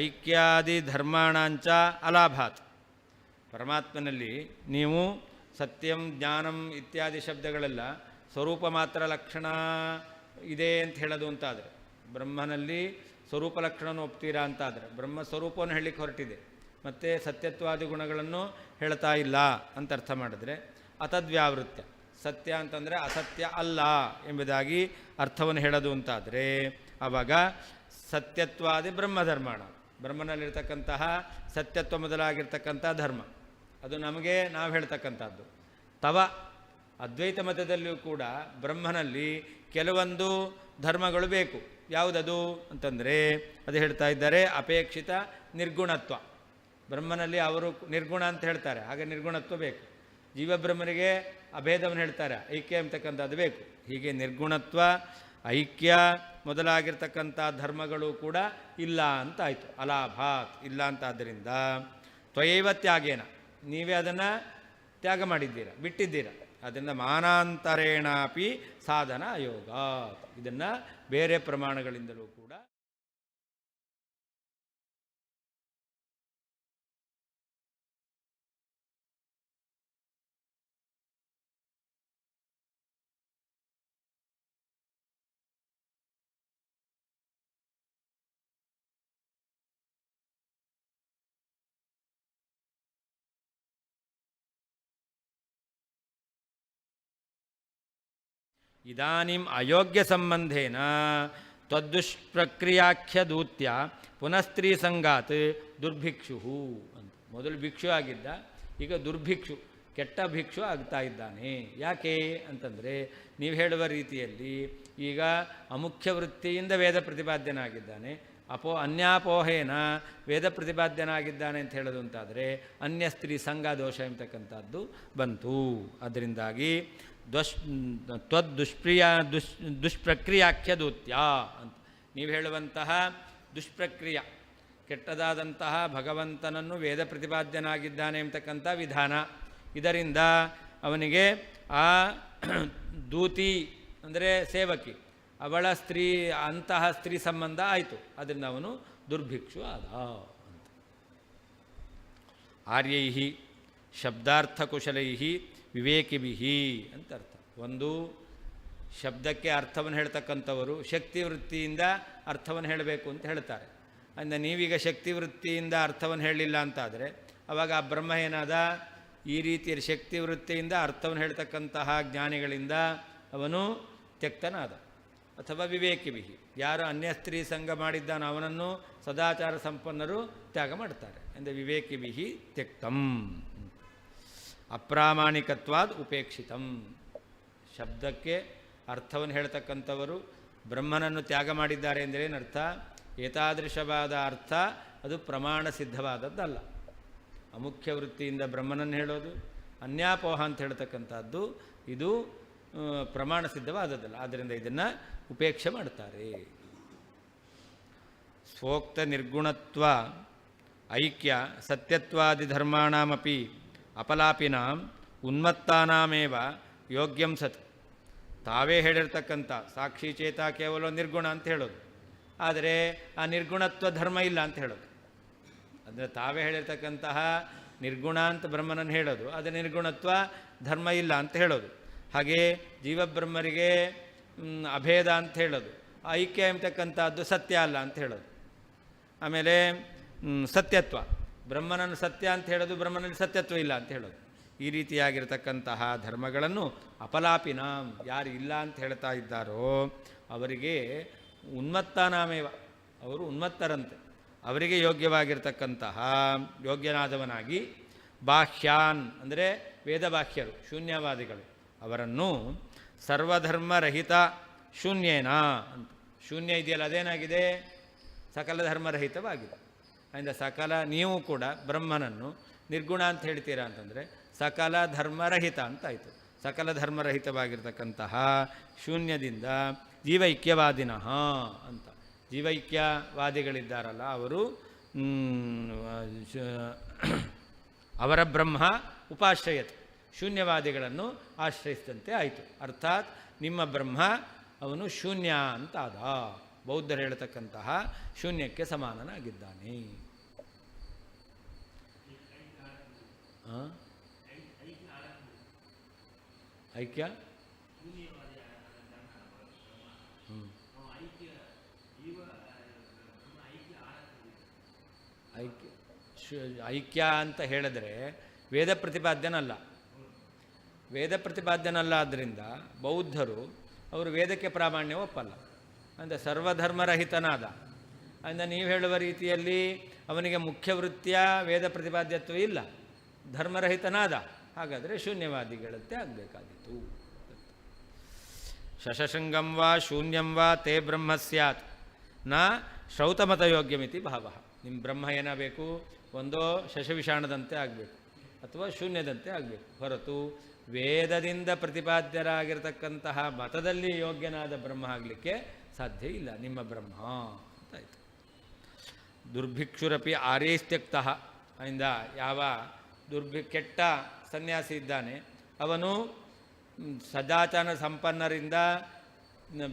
ಐಕ್ಯಾದಿ ಧರ್ಮಾಣಾಂಚ ಅಲಾಭಾತ್. ಪರಮಾತ್ಮನಲ್ಲಿ ನೀವು ಸತ್ಯಂ ಜ್ಞಾನಂ ಇತ್ಯಾದಿ ಶಬ್ದಗಳೆಲ್ಲ ಸ್ವರೂಪ ಮಾತ್ರ ಲಕ್ಷಣ ಇದೆ ಅಂತ ಹೇಳೋದು ಅಂತಾದರೆ, ಬ್ರಹ್ಮನಲ್ಲಿ ಸ್ವರೂಪ ಲಕ್ಷಣವನ್ನು ಒಪ್ತೀರಾ ಅಂತಾದರೆ ಬ್ರಹ್ಮ ಸ್ವರೂಪವನ್ನು ಹೇಳಲಿಕ್ಕೆ ಹೊರಟಿದೆ, ಮತ್ತು ಸತ್ಯತ್ವಾದಿ ಗುಣಗಳನ್ನು ಹೇಳ್ತಾ ಇಲ್ಲ ಅಂತ ಅರ್ಥ ಮಾಡಿದ್ರೆ ಅತದ್ವ್ಯಾವೃತ್ಯ, ಸತ್ಯ ಅಂತಂದರೆ ಅಸತ್ಯ ಅಲ್ಲ ಎಂಬುದಾಗಿ ಅರ್ಥವನ್ನು ಹೇಳೋದು ಅಂತಾದರೆ ಆವಾಗ ಸತ್ಯತ್ವಾದಿ ಬ್ರಹ್ಮಧರ್ಮಾಣ, ಬ್ರಹ್ಮನಲ್ಲಿರ್ತಕ್ಕಂತಹ ಸತ್ಯತ್ವ ಮೊದಲಾಗಿರ್ತಕ್ಕಂಥ ಧರ್ಮ ಅದು ನಮಗೆ ನಾವು ಹೇಳ್ತಕ್ಕಂಥದ್ದು. ತವ ಅದ್ವೈತ ಮತದಲ್ಲಿಯೂ ಕೂಡ ಬ್ರಹ್ಮನಲ್ಲಿ ಕೆಲವೊಂದು ಧರ್ಮಗಳು ಬೇಕು. ಯಾವುದದು ಅಂತಂದರೆ ಅದು ಹೇಳ್ತಾ ಇದ್ದಾರೆ ಅಪೇಕ್ಷಿತ ನಿರ್ಗುಣತ್ವ. ಬ್ರಹ್ಮನಲ್ಲಿ ಅವರು ನಿರ್ಗುಣ ಅಂತ ಹೇಳ್ತಾರೆ, ಹಾಗೆ ನಿರ್ಗುಣತ್ವ ಬೇಕು. ಜೀವಬ್ರಹ್ಮನಿಗೆ ಅಭೇದವನ್ನು ಹೇಳ್ತಾರೆ, ಐಕ್ಯ ಎಂಬತಕ್ಕಂಥದ್ದು ಬೇಕು. ಹೀಗೆ ನಿರ್ಗುಣತ್ವ ಐಕ್ಯ ಮೊದಲಾಗಿರ್ತಕ್ಕಂಥ ಧರ್ಮಗಳು ಕೂಡ ಇಲ್ಲ ಅಂತ ಆಯಿತು. ಅಲಾಭಾತ್ ಇಲ್ಲ ಅಂತಾದ್ದರಿಂದ ತ್ವಯೈವ ತ್ಯಾಗೇನ ನೀವೇ ಅದನ್ನು ತ್ಯಾಗ ಮಾಡಿದ್ದೀರ, ಬಿಟ್ಟಿದ್ದೀರ. ಅದನ್ನು ಮಾನಾಂತರೇಣಾಪಿ ಸಾಧನ ಅಯೋಗ, ಇದನ್ನು ಬೇರೆ ಪ್ರಮಾಣಗಳಿಂದಲೂ ಕೂಡ ಇದಾನಿಂ ಅಯೋಗ್ಯ ಸಂಬಂಧೇನ ತ್ವದ್ದುಷ್ಪ್ರಕ್ರಿಯಾಖ್ಯದೂತ್ಯ ಪುನಃಸ್ತ್ರೀ ಸಂಗಾತ್ ದುರ್ಭಿಕ್ಷು ಅಂತ. ಮೊದಲು ಭಿಕ್ಷು ಆಗಿದ್ದ, ಈಗ ದುರ್ಭಿಕ್ಷು ಕೆಟ್ಟ ಭಿಕ್ಷು ಆಗ್ತಾ ಇದ್ದಾನೆ. ಯಾಕೆ ಅಂತಂದರೆ ನೀವು ಹೇಳುವ ರೀತಿಯಲ್ಲಿ ಈಗ ಅಮುಖ್ಯ ವೃತ್ತಿಯಿಂದ ವೇದ ಪ್ರತಿಪಾದ್ಯನಾಗಿದ್ದಾನೆ, ಅನ್ಯಾಪೋಹೇನ ವೇದ ಪ್ರತಿಪಾದ್ಯನಾಗಿದ್ದಾನೆ ಅಂತ ಹೇಳೋದು ಅಂತಾದರೆ ಅನ್ಯ ಸ್ತ್ರೀ ಸಂಘ ದೋಷ ಎಂಬತಕ್ಕಂಥದ್ದು ಬಂತು. ಅದರಿಂದಾಗಿ ತ್ವದ್ದುಷ್ಪ್ರಕ್ರಿಯಾಖ್ಯ ದೂತ್ಯ ಅಂತ ನೀವು ಹೇಳುವಂತಹ ದುಷ್ಪ್ರಕ್ರಿಯೆ, ಕೆಟ್ಟದಾದಂತಹ ಭಗವಂತನನ್ನು ವೇದ ಪ್ರತಿಪಾದ್ಯನಾಗಿದ್ದಾನೆ ಎಂಬತಕ್ಕಂಥ ವಿಧಾನ, ಇದರಿಂದ ಅವನಿಗೆ ಆ ದೂತಿ ಅಂದರೆ ಸೇವಕಿ, ಅವಳ ಅಂತಹ ಸ್ತ್ರೀ ಸಂಬಂಧ ಆಯಿತು. ಅದರಿಂದ ಅವನು ದುರ್ಭಿಕ್ಷು ಆದ ಅಂತ. ಆರ್ಯೈ ಶಬ್ದಾರ್ಥಕುಶಲೈ ವಿವೇಕಿಭಿ ಅಂತ ಅರ್ಥ. ಒಂದು ಶಬ್ದಕ್ಕೆ ಅರ್ಥವನ್ನು ಹೇಳ್ತಕ್ಕಂಥವರು ಶಕ್ತಿ ವೃತ್ತಿಯಿಂದ ಅರ್ಥವನ್ನು ಹೇಳಬೇಕು ಅಂತ ಹೇಳ್ತಾರೆ. ಅಂದರೆ ನೀವೀಗ ಶಕ್ತಿ ವೃತ್ತಿಯಿಂದ ಅರ್ಥವನ್ನು ಹೇಳಲಿಲ್ಲ ಅಂತಾದರೆ ಆವಾಗ ಆ ಬ್ರಹ್ಮ ಏನಾದ? ಈ ರೀತಿಯ ಶಕ್ತಿ ವೃತ್ತಿಯಿಂದ ಅರ್ಥವನ್ನು ಹೇಳ್ತಕ್ಕಂತಹ ಜ್ಞಾನಿಗಳಿಂದ ಅವನು ತ್ಯಕ್ತನಾದ. ಅಥವಾ ವಿವೇಕಿಭಿ, ಯಾರು ಅನ್ಯ ಸ್ತ್ರೀ ಸಂಘ ಮಾಡಿದ್ದಾನೋ ಅವನನ್ನು ಸದಾಚಾರ ಸಂಪನ್ನರು ತ್ಯಾಗ ಮಾಡ್ತಾರೆ. ಅಂದರೆ ವಿವೇಕಿಭಿ ತ್ಯಕ್ತಂ. ಅಪ್ರಾಮಾಣಿಕತ್ವಾದ್ ಉಪೇಕ್ಷಿತಂ, ಶಬ್ದಕ್ಕೆ ಅರ್ಥವನ್ನು ಹೇಳ್ತಕ್ಕಂಥವರು ಬ್ರಹ್ಮನನ್ನು ತ್ಯಾಗ ಮಾಡಿದ್ದಾರೆ ಅಂದರೆ ಏನರ್ಥ? ಏತಾದೃಶವಾದ ಅರ್ಥ ಅದು ಪ್ರಮಾಣ ಸಿದ್ಧವಾದದ್ದಲ್ಲ. ಅಮುಖ್ಯ ವೃತ್ತಿಯಿಂದ ಬ್ರಹ್ಮನನ್ನು ಹೇಳೋದು, ಅನ್ಯಾಪೋಹ ಅಂತ ಹೇಳ್ತಕ್ಕಂಥದ್ದು ಇದು ಪ್ರಮಾಣ ಸಿದ್ಧವಾದದ್ದಲ್ಲ. ಆದ್ದರಿಂದ ಇದನ್ನು ಉಪೇಕ್ಷೆ ಮಾಡ್ತಾರೆ. ಸ್ವೋಕ್ತ ನಿರ್ಗುಣತ್ವ ಐಕ್ಯ ಸತ್ಯತ್ವಾದಿ ಧರ್ಮಾಣಮಪಿ ಅಪಲಾಪಿನಾಂ ಉನ್ಮತ್ತಾನಾಮೇವ ಯೋಗ್ಯಂ ಸತ್. ತಾವೇ ಹೇಳಿರ್ತಕ್ಕಂಥ ಸಾಕ್ಷಿ ಚೇತ ಕೇವಲ ನಿರ್ಗುಣ ಅಂತ ಹೇಳೋದು, ಆದರೆ ಆ ನಿರ್ಗುಣತ್ವ ಧರ್ಮ ಇಲ್ಲ ಅಂತ ಹೇಳೋದು. ಅಂದರೆ ತಾವೇ ಹೇಳಿರ್ತಕ್ಕಂತಹ ನಿರ್ಗುಣ ಅಂತ ಬ್ರಹ್ಮನನ್ನು ಹೇಳೋದು, ಅದು ನಿರ್ಗುಣತ್ವ ಧರ್ಮ ಇಲ್ಲ ಅಂತ ಹೇಳೋದು. ಹಾಗೆ ಜೀವಬ್ರಹ್ಮರಿಗೆ ಅಭೇದ ಅಂತ ಹೇಳೋದು, ಐಕ್ಯ ಎಂಬತಕ್ಕಂಥದ್ದು ಸತ್ಯ ಅಲ್ಲ ಅಂತ ಹೇಳೋದು. ಆಮೇಲೆ ಸತ್ಯತ್ವ, ಬ್ರಹ್ಮನನ್ನು ಸತ್ಯ ಅಂತ ಹೇಳೋದು, ಬ್ರಹ್ಮನಲ್ಲಿ ಸತ್ಯತ್ವ ಇಲ್ಲ ಅಂತ ಹೇಳೋದು. ಈ ರೀತಿಯಾಗಿರ್ತಕ್ಕಂತಹ ಧರ್ಮಗಳನ್ನು ಅಪಲಾಪಿನ ಯಾರು ಇಲ್ಲ ಅಂತ ಹೇಳ್ತಾ ಇದ್ದಾರೋ ಅವರಿಗೆ ಉನ್ಮತ್ತಾನಾಮೇವ, ಅವರು ಉನ್ಮತ್ತರಂತೆ, ಅವರಿಗೆ ಯೋಗ್ಯವಾಗಿರ್ತಕ್ಕಂತಹ ಯೋಗ್ಯನಾದವನಾಗಿ ಬಾಹ್ಯಾನ್ ಅಂದರೆ ವೇದಬಾಹ್ಯರು ಶೂನ್ಯವಾದಿಗಳು ಅವರನ್ನು ಸರ್ವಧರ್ಮರಹಿತ ಶೂನ್ಯೇನ ಅಂತ. ಶೂನ್ಯ ಇದೆಯಲ್ಲ ಅದೇನಾಗಿದೆ? ಸಕಲ ಧರ್ಮರಹಿತವಾಗಿದೆ. ಆದ್ದರಿಂದ ಸಕಲ, ನೀವು ಕೂಡ ಬ್ರಹ್ಮನನ್ನು ನಿರ್ಗುಣ ಅಂತ ಹೇಳ್ತೀರಾ ಅಂತಂದರೆ ಸಕಲ ಧರ್ಮರಹಿತ ಅಂತಾಯಿತು. ಸಕಲ ಧರ್ಮರಹಿತವಾಗಿರ್ತಕ್ಕಂತಹ ಶೂನ್ಯದಿಂದ ಜೀವೈಕ್ಯವಾದಿನಃ ಅಂತ. ಜೀವೈಕ್ಯವಾದಿಗಳಿದ್ದಾರಲ್ಲ ಅವರು ಅವರ ಬ್ರಹ್ಮ ಉಪಾಶ್ರಯತೆ, ಶೂನ್ಯವಾದಿಗಳನ್ನು ಆಶ್ರಯಿಸಿದಂತೆ ಆಯಿತು. ಅರ್ಥಾತ್ ನಿಮ್ಮ ಬ್ರಹ್ಮ ಅವನು ಶೂನ್ಯ ಅಂತಾದ. ಬೌದ್ಧರು ಹೇಳ್ತಕ್ಕಂತಹ ಶೂನ್ಯಕ್ಕೆ ಸಮಾನನಾಗಿದ್ದಾನೆ. ಐಕ್ಯ ಐಕ್ಯ ಅಂತ ಹೇಳಿದ್ರೆ ವೇದ ಪ್ರತಿಪಾದ್ಯನಲ್ಲ. ವೇದ ಪ್ರತಿಪಾದ್ಯನಲ್ಲ. ಆದ್ದರಿಂದ ಬೌದ್ಧರು ಅವರು ವೇದಕ್ಕೆ ಪ್ರಾಮಾಣ್ಯ ಒಪ್ಪಲ್ಲ. ಅಂದರೆ ಸರ್ವಧರ್ಮರಹಿತನಾದ. ಅಂದರೆ ನೀವು ಹೇಳುವ ರೀತಿಯಲ್ಲಿ ಅವನಿಗೆ ಮುಖ್ಯ ವೃತ್ತಿಯ ವೇದ ಪ್ರತಿಪಾದ್ಯತ್ವ ಇಲ್ಲ, ಧರ್ಮರಹಿತನಾದ. ಹಾಗಾದರೆ ಶೂನ್ಯವಾದಿಗಳಂತೆ ಆಗಬೇಕಾಗಿತ್ತು. ಶಶಶೃಂಗಂ ವಾ ಶೂನ್ಯಂ ವಾ ತೇ ಬ್ರಹ್ಮ ಸ್ಯಾತ್ ನ ಶ್ರೌತಮತಯೋಗ್ಯಮಿತಿ ಭಾವ. ನಿಮ್ಮ ಬ್ರಹ್ಮ ಏನಾಗಬೇಕು? ಒಂದೋ ಶಶವಿಷಾಣದಂತೆ ಆಗಬೇಕು ಅಥವಾ ಶೂನ್ಯದಂತೆ ಆಗಬೇಕು, ಹೊರತು ವೇದದಿಂದ ಪ್ರತಿಪಾದ್ಯರಾಗಿರ್ತಕ್ಕಂತಹ ಮತದಲ್ಲಿ ಯೋಗ್ಯನಾದ ಬ್ರಹ್ಮ ಆಗಲಿಕ್ಕೆ ಸಾಧ್ಯ ಇಲ್ಲ ನಿಮ್ಮ ಬ್ರಹ್ಮ ಅಂತಾಯಿತು. ದುರ್ಭಿಕ್ಷುರಪಿ ಆರ್ಯೈಸ್ತ್ಯಕ್ತಃ. ಇಂದ ಯಾವ ಕೆಟ್ಟ ಸನ್ಯಾಸಿ ಇದ್ದಾನೆ ಅವನು ಸದಾಚಾರ ಸಂಪನ್ನರಿಂದ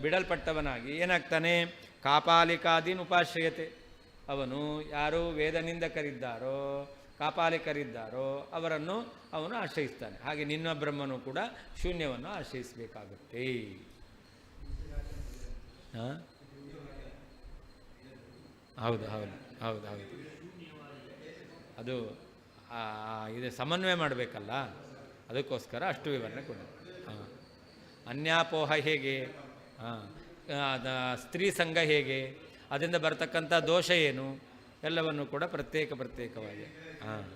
ಬಿಡಲ್ಪಟ್ಟವನಾಗಿ ಏನಾಗ್ತಾನೆ? ಕಾಪಾಲಿಕಾದೀನ್ ಉಪಾಶ್ರಯತೆ. ಅವನು ಯಾರು ವೇದನಿಂದಕರಿದ್ದಾರೋ ಕಾಪಾಲಿಕರಿದ್ದಾರೋ ಅವರನ್ನು ಅವನು ಆಶ್ರಯಿಸ್ತಾನೆ. ಹಾಗೆ ನಿನ್ನ ಬ್ರಹ್ಮನು ಕೂಡ ಶೂನ್ಯವನ್ನು ಆಶ್ರಯಿಸಬೇಕಾಗುತ್ತೆ. ಹೌದು ಹೌದು ಹೌದು ಹೌದು ಅದು ಇದು ಸಮನ್ವಯ ಮಾಡಬೇಕಲ್ಲ, ಅದಕ್ಕೋಸ್ಕರ ಅಷ್ಟು ವಿವರಣೆ ಕೊಡೋದು. ಅನ್ಯಾಪೋಹ ಹೇಗೆ, ಸ್ತ್ರೀ ಸಂಘ ಹೇಗೆ, ಅದರಿಂದ ಬರ್ತಕ್ಕಂಥ ದೋಷ ಏನು, ಎಲ್ಲವನ್ನು ಕೂಡ ಪ್ರತ್ಯೇಕವಾಗಿ. ಹೌದು.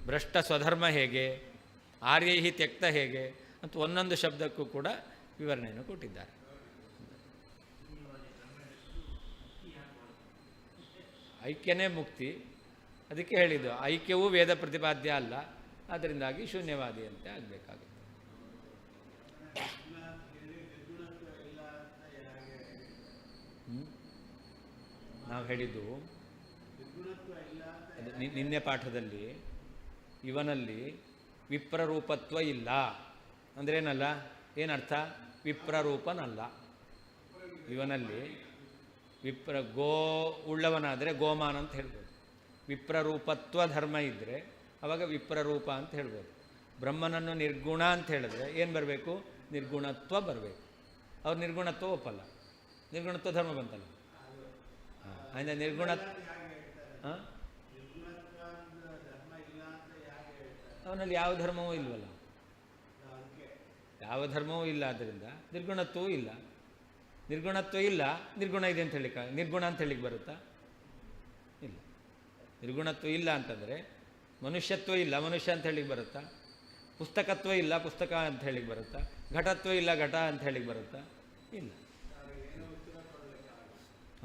ಭ್ರಷ್ಟ ಸ್ವಧರ್ಮ ಹೇಗೆ, ಆರ್ಯೈಹಿ ತ್ಯಕ್ತ ಹೇಗೆ ಅಂತ ಒಂದೊಂದು ಶಬ್ದಕ್ಕೂ ಕೂಡ ವಿವರಣೆಯನ್ನು ಕೊಟ್ಟಿದ್ದಾರೆ. ಐಕ್ಯನೇ ಮುಕ್ತಿ, ಅದಕ್ಕೆ ಹೇಳಿದ್ದು ಐಕ್ಯವೂ ವೇದ ಪ್ರತಿಪಾದ್ಯ ಅಲ್ಲ, ಅದರಿಂದಾಗಿ ಶೂನ್ಯವಾದಿಯಂತೆ ಆಗಬೇಕಾಗುತ್ತೆ. ನಾವು ಹೇಳಿದ್ದು ನಿನ್ನೆ ಪಾಠದಲ್ಲಿ ಇವನಲ್ಲಿ ವಿಪ್ರರೂಪತ್ವ ಇಲ್ಲ ಅಂದ್ರೇನಲ್ಲ, ಏನರ್ಥ? ವಿಪ್ರರೂಪನಲ್ಲ. ಇವನಲ್ಲಿ ಗೋ ಉಳ್ಳವನಾದರೆ ಗೋಮಾನ ಅಂತ ಹೇಳ್ಬೋದು. ವಿಪ್ರರೂಪತ್ವ ಧರ್ಮ ಇದ್ದರೆ ಆವಾಗ ವಿಪ್ರರೂಪ ಅಂತ ಹೇಳ್ಬೋದು. ಬ್ರಹ್ಮನನ್ನು ನಿರ್ಗುಣ ಅಂತ ಹೇಳಿದ್ರೆ ಏನು ಬರಬೇಕು? ನಿರ್ಗುಣತ್ವ ಬರಬೇಕು. ಅವ್ರು ನಿರ್ಗುಣತ್ವ ಒಪ್ಪಲ್ಲ. ನಿರ್ಗುಣತ್ವ ಧರ್ಮ ಬಂತಲ್ಲ. ಅಂದರೆ ನಿರ್ಗುಣ ಅವನಲ್ಲಿ ಯಾವ ಧರ್ಮವೂ ಇಲ್ವಲ್ಲ. ಯಾವ ಧರ್ಮವೂ ಇಲ್ಲ, ಆದ್ದರಿಂದ ನಿರ್ಗುಣತ್ವವೂ ಇಲ್ಲ. ನಿರ್ಗುಣತ್ವ ಇಲ್ಲ, ನಿರ್ಗುಣ ಇದೆ ಅಂತ ಹೇಳಿ ನಿರ್ಗುಣ ಅಂತ ಹೇಳಿಕ್ಕೆ ಬರುತ್ತಾ? ಇಲ್ಲ. ನಿರ್ಗುಣತ್ವ ಇಲ್ಲ ಅಂತಂದರೆ ಮನುಷ್ಯತ್ವ ಇಲ್ಲ, ಮನುಷ್ಯ ಅಂತ ಹೇಳಿಕ್ಕೆ ಬರುತ್ತಾ? ಪುಸ್ತಕತ್ವ ಇಲ್ಲ, ಪುಸ್ತಕ ಅಂತ ಹೇಳಿಕ್ಕೆ ಬರುತ್ತಾ? ಘಟತ್ವ ಇಲ್ಲ, ಘಟ ಅಂತ ಹೇಳಿಕ್ಕೆ ಬರುತ್ತಾ? ಇಲ್ಲ.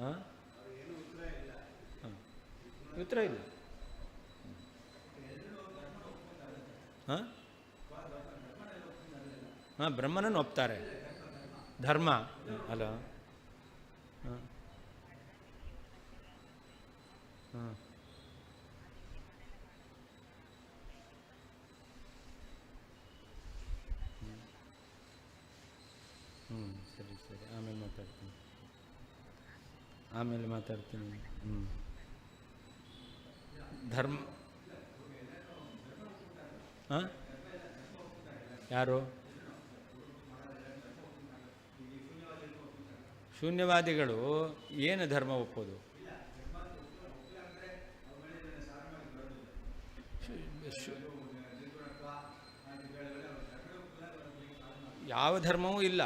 ಹಾಂ ಉತ್ತರ ಇಲ್ಲ. ಹಾಂ ಹಾಂ ಬ್ರಹ್ಮನನ್ನು ಒಪ್ತಾರೆ. ಧರ್ಮ ಅಲ್ಲ. ಹಾಂ ಹಾಂ ಸರಿ ಸರಿ, ಆಮೇಲೆ ಮಾತಾಡ್ತೀನಿ. ಧರ್ಮ ಹಾಂ ಯಾರು? ಶೂನ್ಯವಾದಿಗಳು ಏನು ಧರ್ಮ ಒಪ್ಪೋದು? ಯಾವ ಧರ್ಮವೂ ಇಲ್ಲ.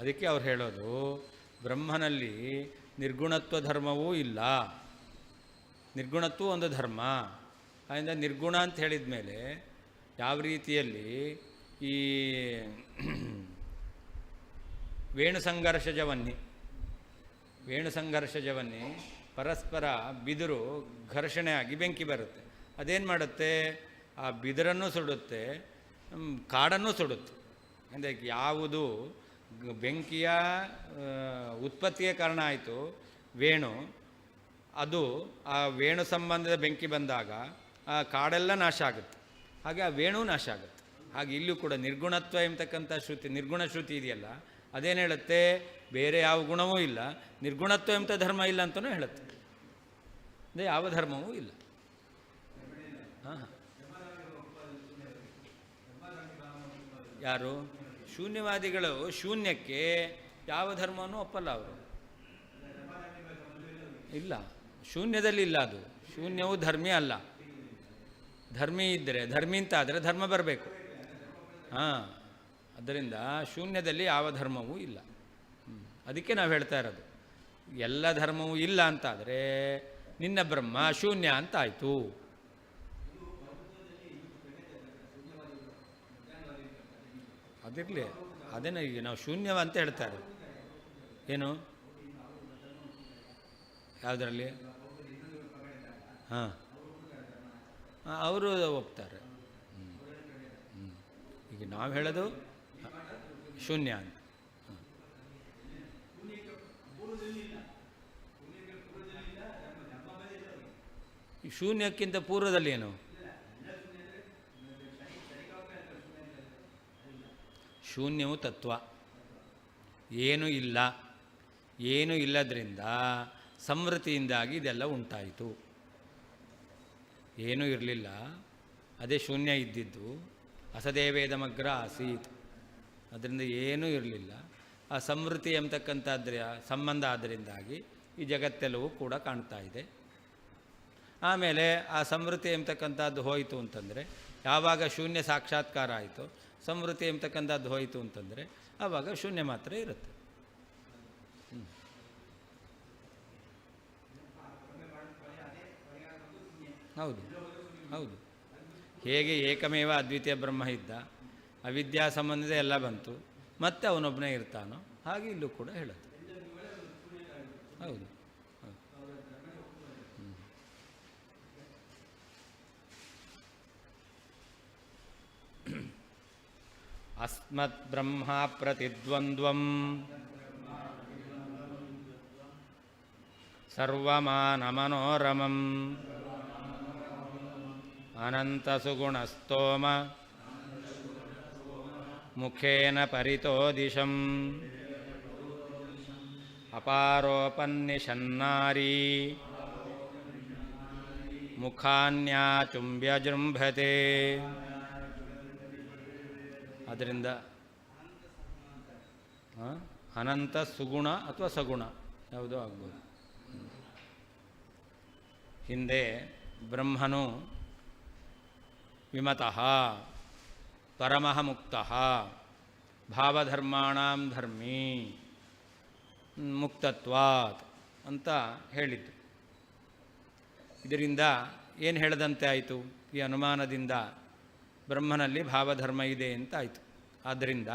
ಅದಕ್ಕೆ ಅವ್ರು ಹೇಳೋದು ಬ್ರಹ್ಮನಲ್ಲಿ ನಿರ್ಗುಣತ್ವ ಧರ್ಮವೂ ಇಲ್ಲ. ನಿರ್ಗುಣತ್ವ ಒಂದು ಧರ್ಮ. ಆದ್ದರಿಂದ ನಿರ್ಗುಣ ಅಂತ ಹೇಳಿದ ಮೇಲೆ ಯಾವ ರೀತಿಯಲ್ಲಿ ಈ ವೇಣು ಸಂಘರ್ಷಜವನ್ನಿ ಪರಸ್ಪರ ಬಿದಿರು ಘರ್ಷಣೆ ಆಗಿ ಬೆಂಕಿ ಬರುತ್ತೆ. ಅದೇನು ಮಾಡುತ್ತೆ? ಆ ಬಿದಿರನ್ನು ಸುಡುತ್ತೆ, ಕಾಡನ್ನು ಸುಡುತ್ತೆ. ಅಂದರೆ ಯಾವುದು ಬೆಂಕಿಯ ಉತ್ಪತ್ತಿಗೆ ಕಾರಣ ಆಯಿತು ವೇಣು, ಅದು ಆ ವೇಣು ಸಂಬಂಧದ ಬೆಂಕಿ ಬಂದಾಗ ಆ ಕಾಡೆಲ್ಲ ನಾಶ ಆಗುತ್ತೆ. ಹಾಗೆ ಆ ವೇಣು ನಾಶ ಆಗುತ್ತೆ. ಹಾಗೆ ಇಲ್ಲೂ ಕೂಡ ನಿರ್ಗುಣತ್ವ ಎಂಬತಕ್ಕಂಥ ಶ್ರುತಿ, ನಿರ್ಗುಣ ಶ್ರುತಿ ಇದೆಯಲ್ಲ, ಅದೇನು ಹೇಳುತ್ತೆ? ಬೇರೆ ಯಾವ ಗುಣವೂ ಇಲ್ಲ, ನಿರ್ಗುಣತ್ವ ಎಂಬ ಧರ್ಮ ಇಲ್ಲ ಅಂತಲೂ ಹೇಳುತ್ತೆ. ಅಂದರೆ ಯಾವ ಧರ್ಮವೂ ಇಲ್ಲ. ಹಾಂ ಯಾರು? ಶೂನ್ಯವಾದಿಗಳು ಶೂನ್ಯಕ್ಕೆ ಯಾವ ಧರ್ಮವನ್ನು ಒಪ್ಪಲ್ಲ ಅವರು. ಇಲ್ಲ, ಶೂನ್ಯದಲ್ಲಿ ಇಲ್ಲ. ಅದು ಶೂನ್ಯವು ಧರ್ಮಿ ಅಲ್ಲ. ಧರ್ಮಿ ಇದ್ದರೆ, ಧರ್ಮಿ ಅಂತ ಆದರೆ ಧರ್ಮ ಬರಬೇಕು. ಹಾಂ, ಅದರಿಂದ ಶೂನ್ಯದಲ್ಲಿ ಯಾವ ಧರ್ಮವೂ ಇಲ್ಲ. ಅದಕ್ಕೆ ನಾವು ಹೇಳ್ತಾ ಇರೋದು, ಎಲ್ಲ ಧರ್ಮವೂ ಇಲ್ಲ ಅಂತಾದರೆ ನಿನ್ನ ಬ್ರಹ್ಮ ಶೂನ್ಯ ಅಂತ ಆಯಿತು. ಅದಿರಲಿ, ಅದೇನು ಈಗ ನಾವು ಶೂನ್ಯವ ಅಂತ ಹೇಳ್ತಾರೆ. ಏನು ಯಾವುದರಲ್ಲಿ? ಹಾಂ, ಅವರು ಒಪ್ತಾರೆ. ಈಗ ನಾವು ಹೇಳೋದು ಶೂನ್ಯ ಅಂತ. ಈ ಶೂನ್ಯಕ್ಕಿಂತ ಪೂರ್ವದಲ್ಲಿ ಏನು? ಶೂನ್ಯವು ತತ್ವ, ಏನೂ ಇಲ್ಲ. ಏನೂ ಇಲ್ಲದ್ರಿಂದ ಸಂವೃತಿಯಿಂದಾಗಿ ಇದೆಲ್ಲ ಉಂಟಾಯಿತು. ಏನೂ ಇರಲಿಲ್ಲ, ಅದೇ ಶೂನ್ಯ ಇದ್ದಿದ್ದು. ಅಸದೇವೇದಮಗ್ರ ಆಸೀತ್, ಅದರಿಂದ ಏನೂ ಇರಲಿಲ್ಲ. ಆ ಸಂವೃತಿ ಎಂಬತಕ್ಕಂಥದ್ರ ಸಂಬಂಧ ಆದ್ದರಿಂದಾಗಿ ಈ ಜಗತ್ತೆಲ್ಲವೂ ಕೂಡ ಕಾಣ್ತಾ ಇದೆ. ಆಮೇಲೆ ಆ ಸಂವೃತಿ ಎಂಬತಕ್ಕಂಥದ್ದು ಹೋಯಿತು ಅಂತಂದರೆ, ಯಾವಾಗ ಶೂನ್ಯ ಸಾಕ್ಷಾತ್ಕಾರ ಆಯಿತು, ಸಂವೃತಿ ಎಂಬತಕ್ಕಂಥದ್ದು ಹೋಯಿತು ಅಂತಂದರೆ ಆವಾಗ ಶೂನ್ಯ ಮಾತ್ರ ಇರುತ್ತೆ. ಹೌದು ಹೌದು. ಹೇಗೆ ಏಕಮೇವ ಅದ್ವಿತೀಯ ಬ್ರಹ್ಮ ಇದ್ದ, ಅವಿದ್ಯಾ ಸಂಬಂಧದ ಎಲ್ಲ ಬಂತು, ಮತ್ತೆ ಅವನೊಬ್ಬನೇ ಇರ್ತಾನೋ ಹಾಗೆ ಇಲ್ಲೂ ಕೂಡ ಹೇಳೋದು. ಹೌದು. ಅಸ್ಮತ್ ಬ್ರಹ್ಮ ಪ್ರತಿದ್ವಂದ್ವಂ ಸರ್ವಮಾನಮನೋರಮಂ ಅನಂತಸುಗುಣಸ್ತೋಮ ಮುಖೇನ ಪರಿತೋ ದಿಶಂ ಅಪಾರೋಪನ್ನಿಷನ್ನಾರೀ ಮುಖಾನ್ಯಾಚುಂಬ್ಯಜೃಂಭತೆ. ಅದರಿಂದ ಅನಂತ ಸುಗುಣ ಅಥವಾ ಸಗುಣ ಯಾವುದೋ ಆಗ್ಬೋದು. ಹಿಂದೆ ಬ್ರಹ್ಮನು ವಿಮತಃ ಪರಮಃ ಮುಕ್ತಃ ಭಾವಧರ್ಮಾಣಾಂ ಧರ್ಮೀ ಮುಕ್ತತ್ವಾತ್ ಅಂತ ಹೇಳಿದ್ದು. ಇದರಿಂದ ಏನು ಹೇಳದಂತೆ ಆಯಿತು? ಈ ಅನುಮಾನದಿಂದ ಬ್ರಹ್ಮನಲ್ಲಿ ಭಾವಧರ್ಮ ಇದೆ ಅಂತ ಆಯಿತು. ಆದ್ದರಿಂದ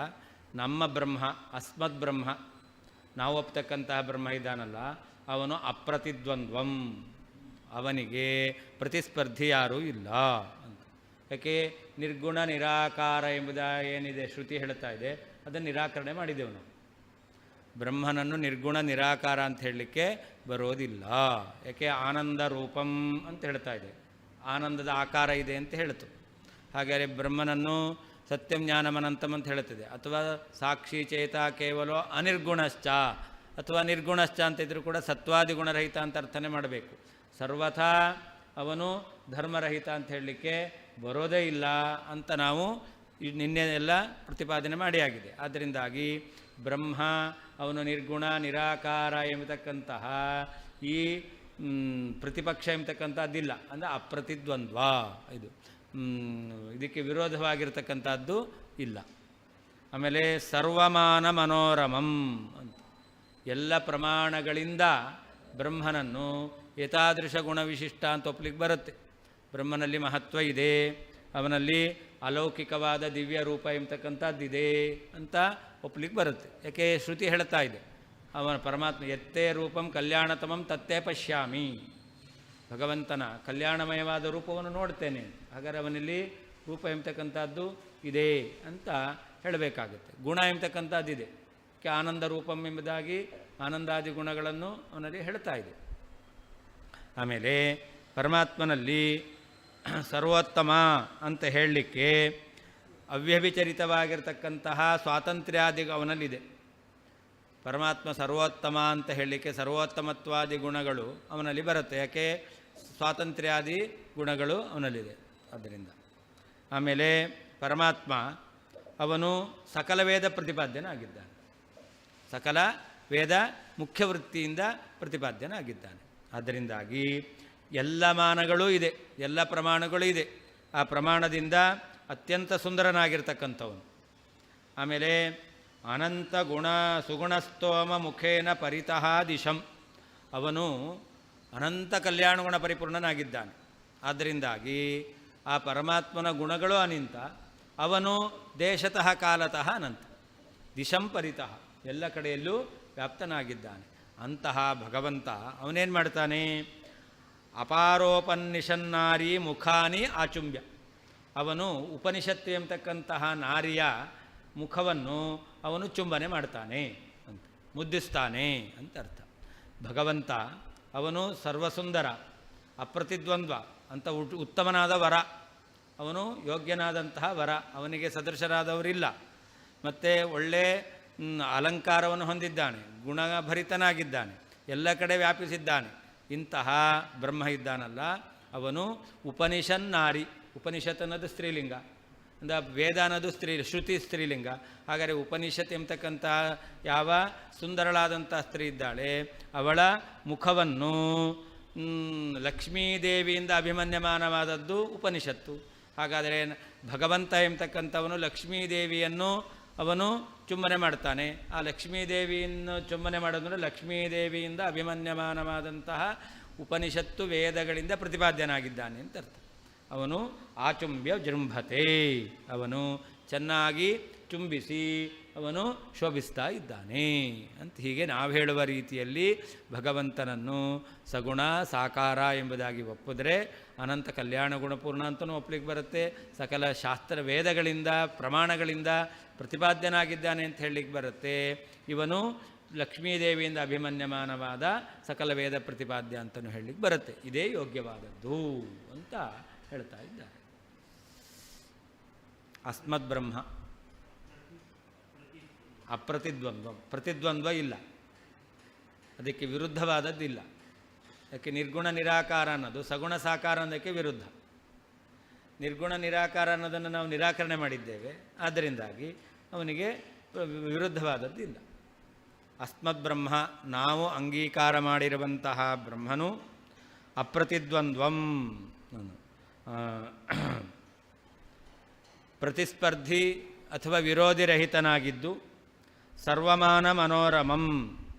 ನಮ್ಮ ಬ್ರಹ್ಮ, ಅಸ್ಮದ್ ಬ್ರಹ್ಮ, ನಾವು ಒಪ್ತಕ್ಕಂತಹ ಬ್ರಹ್ಮ ಇದ್ದಾನಲ್ಲ, ಅವನು ಅಪ್ರತಿದ್ವಂದ್ವಂ, ಅವನಿಗೆ ಪ್ರತಿಸ್ಪರ್ಧಿ ಯಾರೂ ಇಲ್ಲ ಅಂತ. ಯಾಕೆ? ನಿರ್ಗುಣ ನಿರಾಕಾರ ಎಂಬುದ ಏನಿದೆ ಶ್ರುತಿ ಹೇಳ್ತಾ ಇದೆ, ಅದನ್ನು ನಿರಾಕರಣೆ ಮಾಡಿದೆವು ನಾವು. ಬ್ರಹ್ಮನನ್ನು ನಿರ್ಗುಣ ನಿರಾಕಾರ ಅಂತ ಹೇಳಲಿಕ್ಕೆ ಬರೋದಿಲ್ಲ. ಯಾಕೆ? ಆನಂದ ರೂಪಂ ಅಂತ ಹೇಳ್ತಾ ಇದೆ, ಆನಂದದ ಆಕಾರ ಇದೆ ಅಂತ ಹೇಳ್ತು. ಹಾಗಾದರೆ ಬ್ರಹ್ಮನನ್ನು ಸತ್ಯಂ ಜ್ಞಾನಮನಂತಂ ಅಂತ ಹೇಳುತ್ತದೆ. ಅಥವಾ ಸಾಕ್ಷಿ ಚೇತ ಕೇವಲ ಅನಿರ್ಗುಣಶ್ಚ ಅಥವಾ ನಿರ್ಗುಣಶ್ಚ ಅಂತ ಇದ್ರೂ ಕೂಡ ಸತ್ವಾದಿ ಗುಣರಹಿತ ಅಂತ ಅರ್ಥನೆ ಮಾಡಬೇಕು. ಸರ್ವಥಾ ಅವನು ಧರ್ಮರಹಿತ ಅಂತ ಹೇಳಲಿಕ್ಕೆ ಬರೋದೇ ಇಲ್ಲ ಅಂತ ನಾವು ನಿನ್ನೆ ಎಲ್ಲ ಪ್ರತಿಪಾದನೆ ಮಾಡಿಯಾಗಿದೆ. ಆದ್ದರಿಂದಾಗಿ ಬ್ರಹ್ಮ ಅವನು ನಿರ್ಗುಣ ನಿರಾಕಾರ ಎಂಬತಕ್ಕಂತಹ ಈ ಪ್ರತಿಪಕ್ಷ ಎಂಬತಕ್ಕಂಥದ್ದಿಲ್ಲ. ಅಂದರೆ ಅಪ್ರತಿದ್ವಂದ್ವ, ಇದಕ್ಕೆ ವಿರೋಧವಾಗಿರ್ತಕ್ಕಂಥದ್ದು ಇಲ್ಲ. ಆಮೇಲೆ ಸರ್ವಮಾನ ಮನೋರಮಂ ಅಂತ ಎಲ್ಲ ಪ್ರಮಾಣಗಳಿಂದ ಬ್ರಹ್ಮನನ್ನು ಯಥಾದೃಶ ಗುಣವಿಶಿಷ್ಟ ಅಂತ ಒಪ್ಪಲಿಕ್ಕೆ ಬರುತ್ತೆ. ಬ್ರಹ್ಮನಲ್ಲಿ ಮಹತ್ವ ಇದೆ, ಅವನಲ್ಲಿ ಅಲೌಕಿಕವಾದ ದಿವ್ಯ ರೂಪ ಎಂಬತಕ್ಕಂಥದ್ದಿದೆ ಅಂತ ಒಪ್ಪಲಿಕ್ಕೆ ಬರುತ್ತೆ. ಯಾಕೆ? ಶ್ರುತಿ ಹೇಳ್ತಾ ಇದೆ, ಅವನ ಪರಮಾತ್ಮ ಎತ್ತೇ ರೂಪಂ ಕಲ್ಯಾಣತಮಂ ತತ್ತೇ ಪಶ್ಯಾಮಿ, ಭಗವಂತನ ಕಲ್ಯಾಣಮಯವಾದ ರೂಪವನ್ನು ನೋಡ್ತೇನೆ. ಹಾಗಾದರೆ ಅವನಲ್ಲಿ ರೂಪ ಎಂಬತಕ್ಕಂಥದ್ದು ಇದೆ ಅಂತ ಹೇಳಬೇಕಾಗುತ್ತೆ. ಗುಣ ಎಂಬತಕ್ಕಂಥದ್ದಿದೆ. ಆನಂದ ರೂಪಂ ಎಂಬುದಾಗಿ ಆನಂದಾದಿ ಗುಣಗಳನ್ನು ಅವನಲ್ಲಿ ಹೇಳ್ತಾ ಇದೆ. ಆಮೇಲೆ ಪರಮಾತ್ಮನಲ್ಲಿ ಸರ್ವೋತ್ತಮ ಅಂತ ಹೇಳಲಿಕ್ಕೆ ಅವ್ಯಭಿಚರಿತವಾಗಿರ್ತಕ್ಕಂತಹ ಸ್ವಾತಂತ್ರ್ಯಾದಿ ಅವನಲ್ಲಿದೆ. ಪರಮಾತ್ಮ ಸರ್ವೋತ್ತಮ ಅಂತ ಹೇಳಲಿಕ್ಕೆ ಸರ್ವೋತ್ತಮತ್ವಾದಿ ಗುಣಗಳು ಅವನಲ್ಲಿ ಬರುತ್ತೆ. ಯಾಕೆ? ಸ್ವಾತಂತ್ರ್ಯಾದಿ ಗುಣಗಳು ಅವನಲ್ಲಿದೆ. ಆದ್ದರಿಂದ ಆಮೇಲೆ ಪರಮಾತ್ಮ ಅವನು ಸಕಲ ವೇದ ಪ್ರತಿಪಾದ್ಯನಾಗಿದ್ದಾನೆ. ಸಕಲ ವೇದ ಮುಖ್ಯ ವೃತ್ತಿಯಿಂದ ಪ್ರತಿಪಾದ್ಯನಾಗಿದ್ದಾನೆ. ಆದ್ದರಿಂದಾಗಿ ಎಲ್ಲ ಮಾನಗಳೂ ಇದೆ, ಎಲ್ಲ ಪ್ರಮಾಣಗಳೂ ಇದೆ. ಆ ಪ್ರಮಾಣದಿಂದ ಅತ್ಯಂತ ಸುಂದರನಾಗಿರ್ತಕ್ಕಂಥವನು. ಆಮೇಲೆ ಅನಂತ ಗುಣ ಸುಗುಣಸ್ತೋಮ ಮುಖೇನ ಪರಿತಃ ದಿಶಂ, ಅವನು ಅನಂತ ಕಲ್ಯಾಣ ಗುಣ ಪರಿಪೂರ್ಣನಾಗಿದ್ದಾನೆ. ಆದ್ದರಿಂದಾಗಿ ಆ ಪರಮಾತ್ಮನ ಗುಣಗಳು ಅನಂತ, ಅವನು ದೇಶತಃ ಕಾಲತಃ ಅನಂತ, ದಿಶಂ ಪರಿತಃ ಎಲ್ಲ ಕಡೆಯಲ್ಲೂ ವ್ಯಾಪ್ತನಾಗಿದ್ದಾನೆ. ಅಂತಹ ಭಗವಂತ ಅವನೇನು ಮಾಡ್ತಾನೆ? ಅಪಾರೋಪನ್ನಿಷನ್ನಾರಿ ಮುಖಾನಿ ಆಚುಂಬ್ಯ, ಅವನು ಉಪನಿಷತ್ತು ಎಂಬತಕ್ಕಂತಹ ನಾರಿಯ ಮುಖವನ್ನು ಅವನು ಚುಂಬನೆ ಮಾಡ್ತಾನೆ ಅಂತ, ಮುದ್ದಿಸ್ತಾನೆ ಅಂತ ಅರ್ಥ. ಭಗವಂತ ಅವನು ಸರ್ವಸುಂದರ, ಅಪ್ರತಿದ್ವಂದ್ವ ಅಂತ ಉತ್ತಮನಾದ ವರ, ಅವನು ಯೋಗ್ಯನಾದಂತಹ ವರ, ಅವನಿಗೆ ಸದೃಶರಾದವರಿಲ್ಲ. ಮತ್ತು ಒಳ್ಳೆ ಅಲಂಕಾರವನ್ನು ಹೊಂದಿದ್ದಾನೆ, ಗುಣಭರಿತನಾಗಿದ್ದಾನೆ, ಎಲ್ಲ ಕಡೆ ವ್ಯಾಪಿಸಿದ್ದಾನೆ. ಇಂತಹ ಬ್ರಹ್ಮ ಇದ್ದಾನಲ್ಲ, ಅವನು ಉಪನಿಷನ್ನಾರಿ, ಉಪನಿಷತ್ ಅನ್ನೋದು ಸ್ತ್ರೀಲಿಂಗ, ಅಂದರೆ ವೇದ ಅನ್ನೋದು ಶ್ರುತಿ ಸ್ತ್ರೀಲಿಂಗ. ಹಾಗಾದರೆ ಉಪನಿಷತ್ ಎಂಬತಕ್ಕಂಥ ಯಾವ ಸುಂದರಳಾದಂಥ ಸ್ತ್ರೀ ಇದ್ದಾಳೆ, ಅವಳ ಮುಖವನ್ನು ಲಕ್ಷ್ಮೀದೇವಿಯಿಂದ ಅಭಿಮನ್ಯಮಾನವಾದದ್ದು ಉಪನಿಷತ್ತು. ಹಾಗಾದರೆ ಭಗವಂತ ಎಂಬತಕ್ಕಂಥವನು ಲಕ್ಷ್ಮೀದೇವಿಯನ್ನು ಅವನು ಚುಂಬನೆ ಮಾಡ್ತಾನೆ. ಆ ಲಕ್ಷ್ಮೀದೇವಿಯನ್ನು ಚುಂಬನೆ ಮಾಡೋದಂದರೆ ಲಕ್ಷ್ಮೀದೇವಿಯಿಂದ ಅಭಿಮನ್ಯಮಾನವಾದಂತಹ ಉಪನಿಷತ್ತು ವೇದಗಳಿಂದ ಪ್ರತಿಪಾದ್ಯನಾಗಿದ್ದಾನೆ ಅಂತ ಅರ್ಥ. ಅವನು ಆಚುಂಬ್ಯ ಜೃಂಭತೆ, ಅವನು ಚೆನ್ನಾಗಿ ಚುಂಬಿಸಿ ಅವನು ಶೋಭಿಸ್ತಾ ಇದ್ದಾನೆ ಅಂತ ಹೀಗೆ ನಾವು ಹೇಳುವ ರೀತಿಯಲ್ಲಿ ಭಗವಂತನನ್ನು ಸಗುಣ ಸಾಕಾರ ಎಂಬುದಾಗಿ ಒಪ್ಪಿದ್ರೆ ಅನಂತ ಕಲ್ಯಾಣ ಗುಣಪೂರ್ಣ ಅಂತಲೂ ಒಪ್ಪಲಿಕ್ಕೆ ಬರುತ್ತೆ. ಸಕಲ ಶಾಸ್ತ್ರ ವೇದಗಳಿಂದ ಪ್ರಮಾಣಗಳಿಂದ ಪ್ರತಿಪಾದ್ಯನಾಗಿದ್ದಾನೆ ಅಂತ ಹೇಳಲಿಕ್ಕೆ ಬರುತ್ತೆ. ಇವನು ಲಕ್ಷ್ಮೀದೇವಿಯಿಂದ ಅಭಿಮನ್ಯಮಾನವಾದ ಸಕಲ ವೇದ ಪ್ರತಿಪಾದ್ಯ ಅಂತಲೂ ಹೇಳಲಿಕ್ಕೆ ಬರುತ್ತೆ. ಇದೇ ಯೋಗ್ಯವಾದದ್ದು ಅಂತ ಹೇಳ್ತಾ ಇದ್ದಾರೆ. ಅಸ್ಮದ್ ಬ್ರಹ್ಮ ಅಪ್ರತಿದ್ವಂದ್ವಂ, ಪ್ರತಿದ್ವಂದ್ವ ಇಲ್ಲ, ಅದಕ್ಕೆ ವಿರುದ್ಧವಾದದ್ದಿಲ್ಲ. ಯಾಕೆ ನಿರ್ಗುಣ ನಿರಾಕಾರ ಅನ್ನೋದು ಸಗುಣ ಸಾಕಾರ ಅನ್ನೋದಕ್ಕೆ ವಿರುದ್ಧ. ನಿರ್ಗುಣ ನಿರಾಕಾರ ಅನ್ನೋದನ್ನು ನಾವು ನಿರಾಕರಣೆ ಮಾಡಿದ್ದೇವೆ, ಆದ್ದರಿಂದಾಗಿ ಅವನಿಗೆ ವಿರುದ್ಧವಾದದ್ದಿಲ್ಲ. ಅಸ್ಮದ್ ಬ್ರಹ್ಮ, ನಾವು ಅಂಗೀಕಾರ ಮಾಡಿರುವಂತಹ ಬ್ರಹ್ಮನು ಅಪ್ರತಿದ್ವಂದ್ವಂ, ಪ್ರತಿಸ್ಪರ್ಧಿ ಅಥವಾ ವಿರೋಧಿರಹಿತನಾಗಿದ್ದು, ಸರ್ವಮಾನ ಮನೋರಮಂ,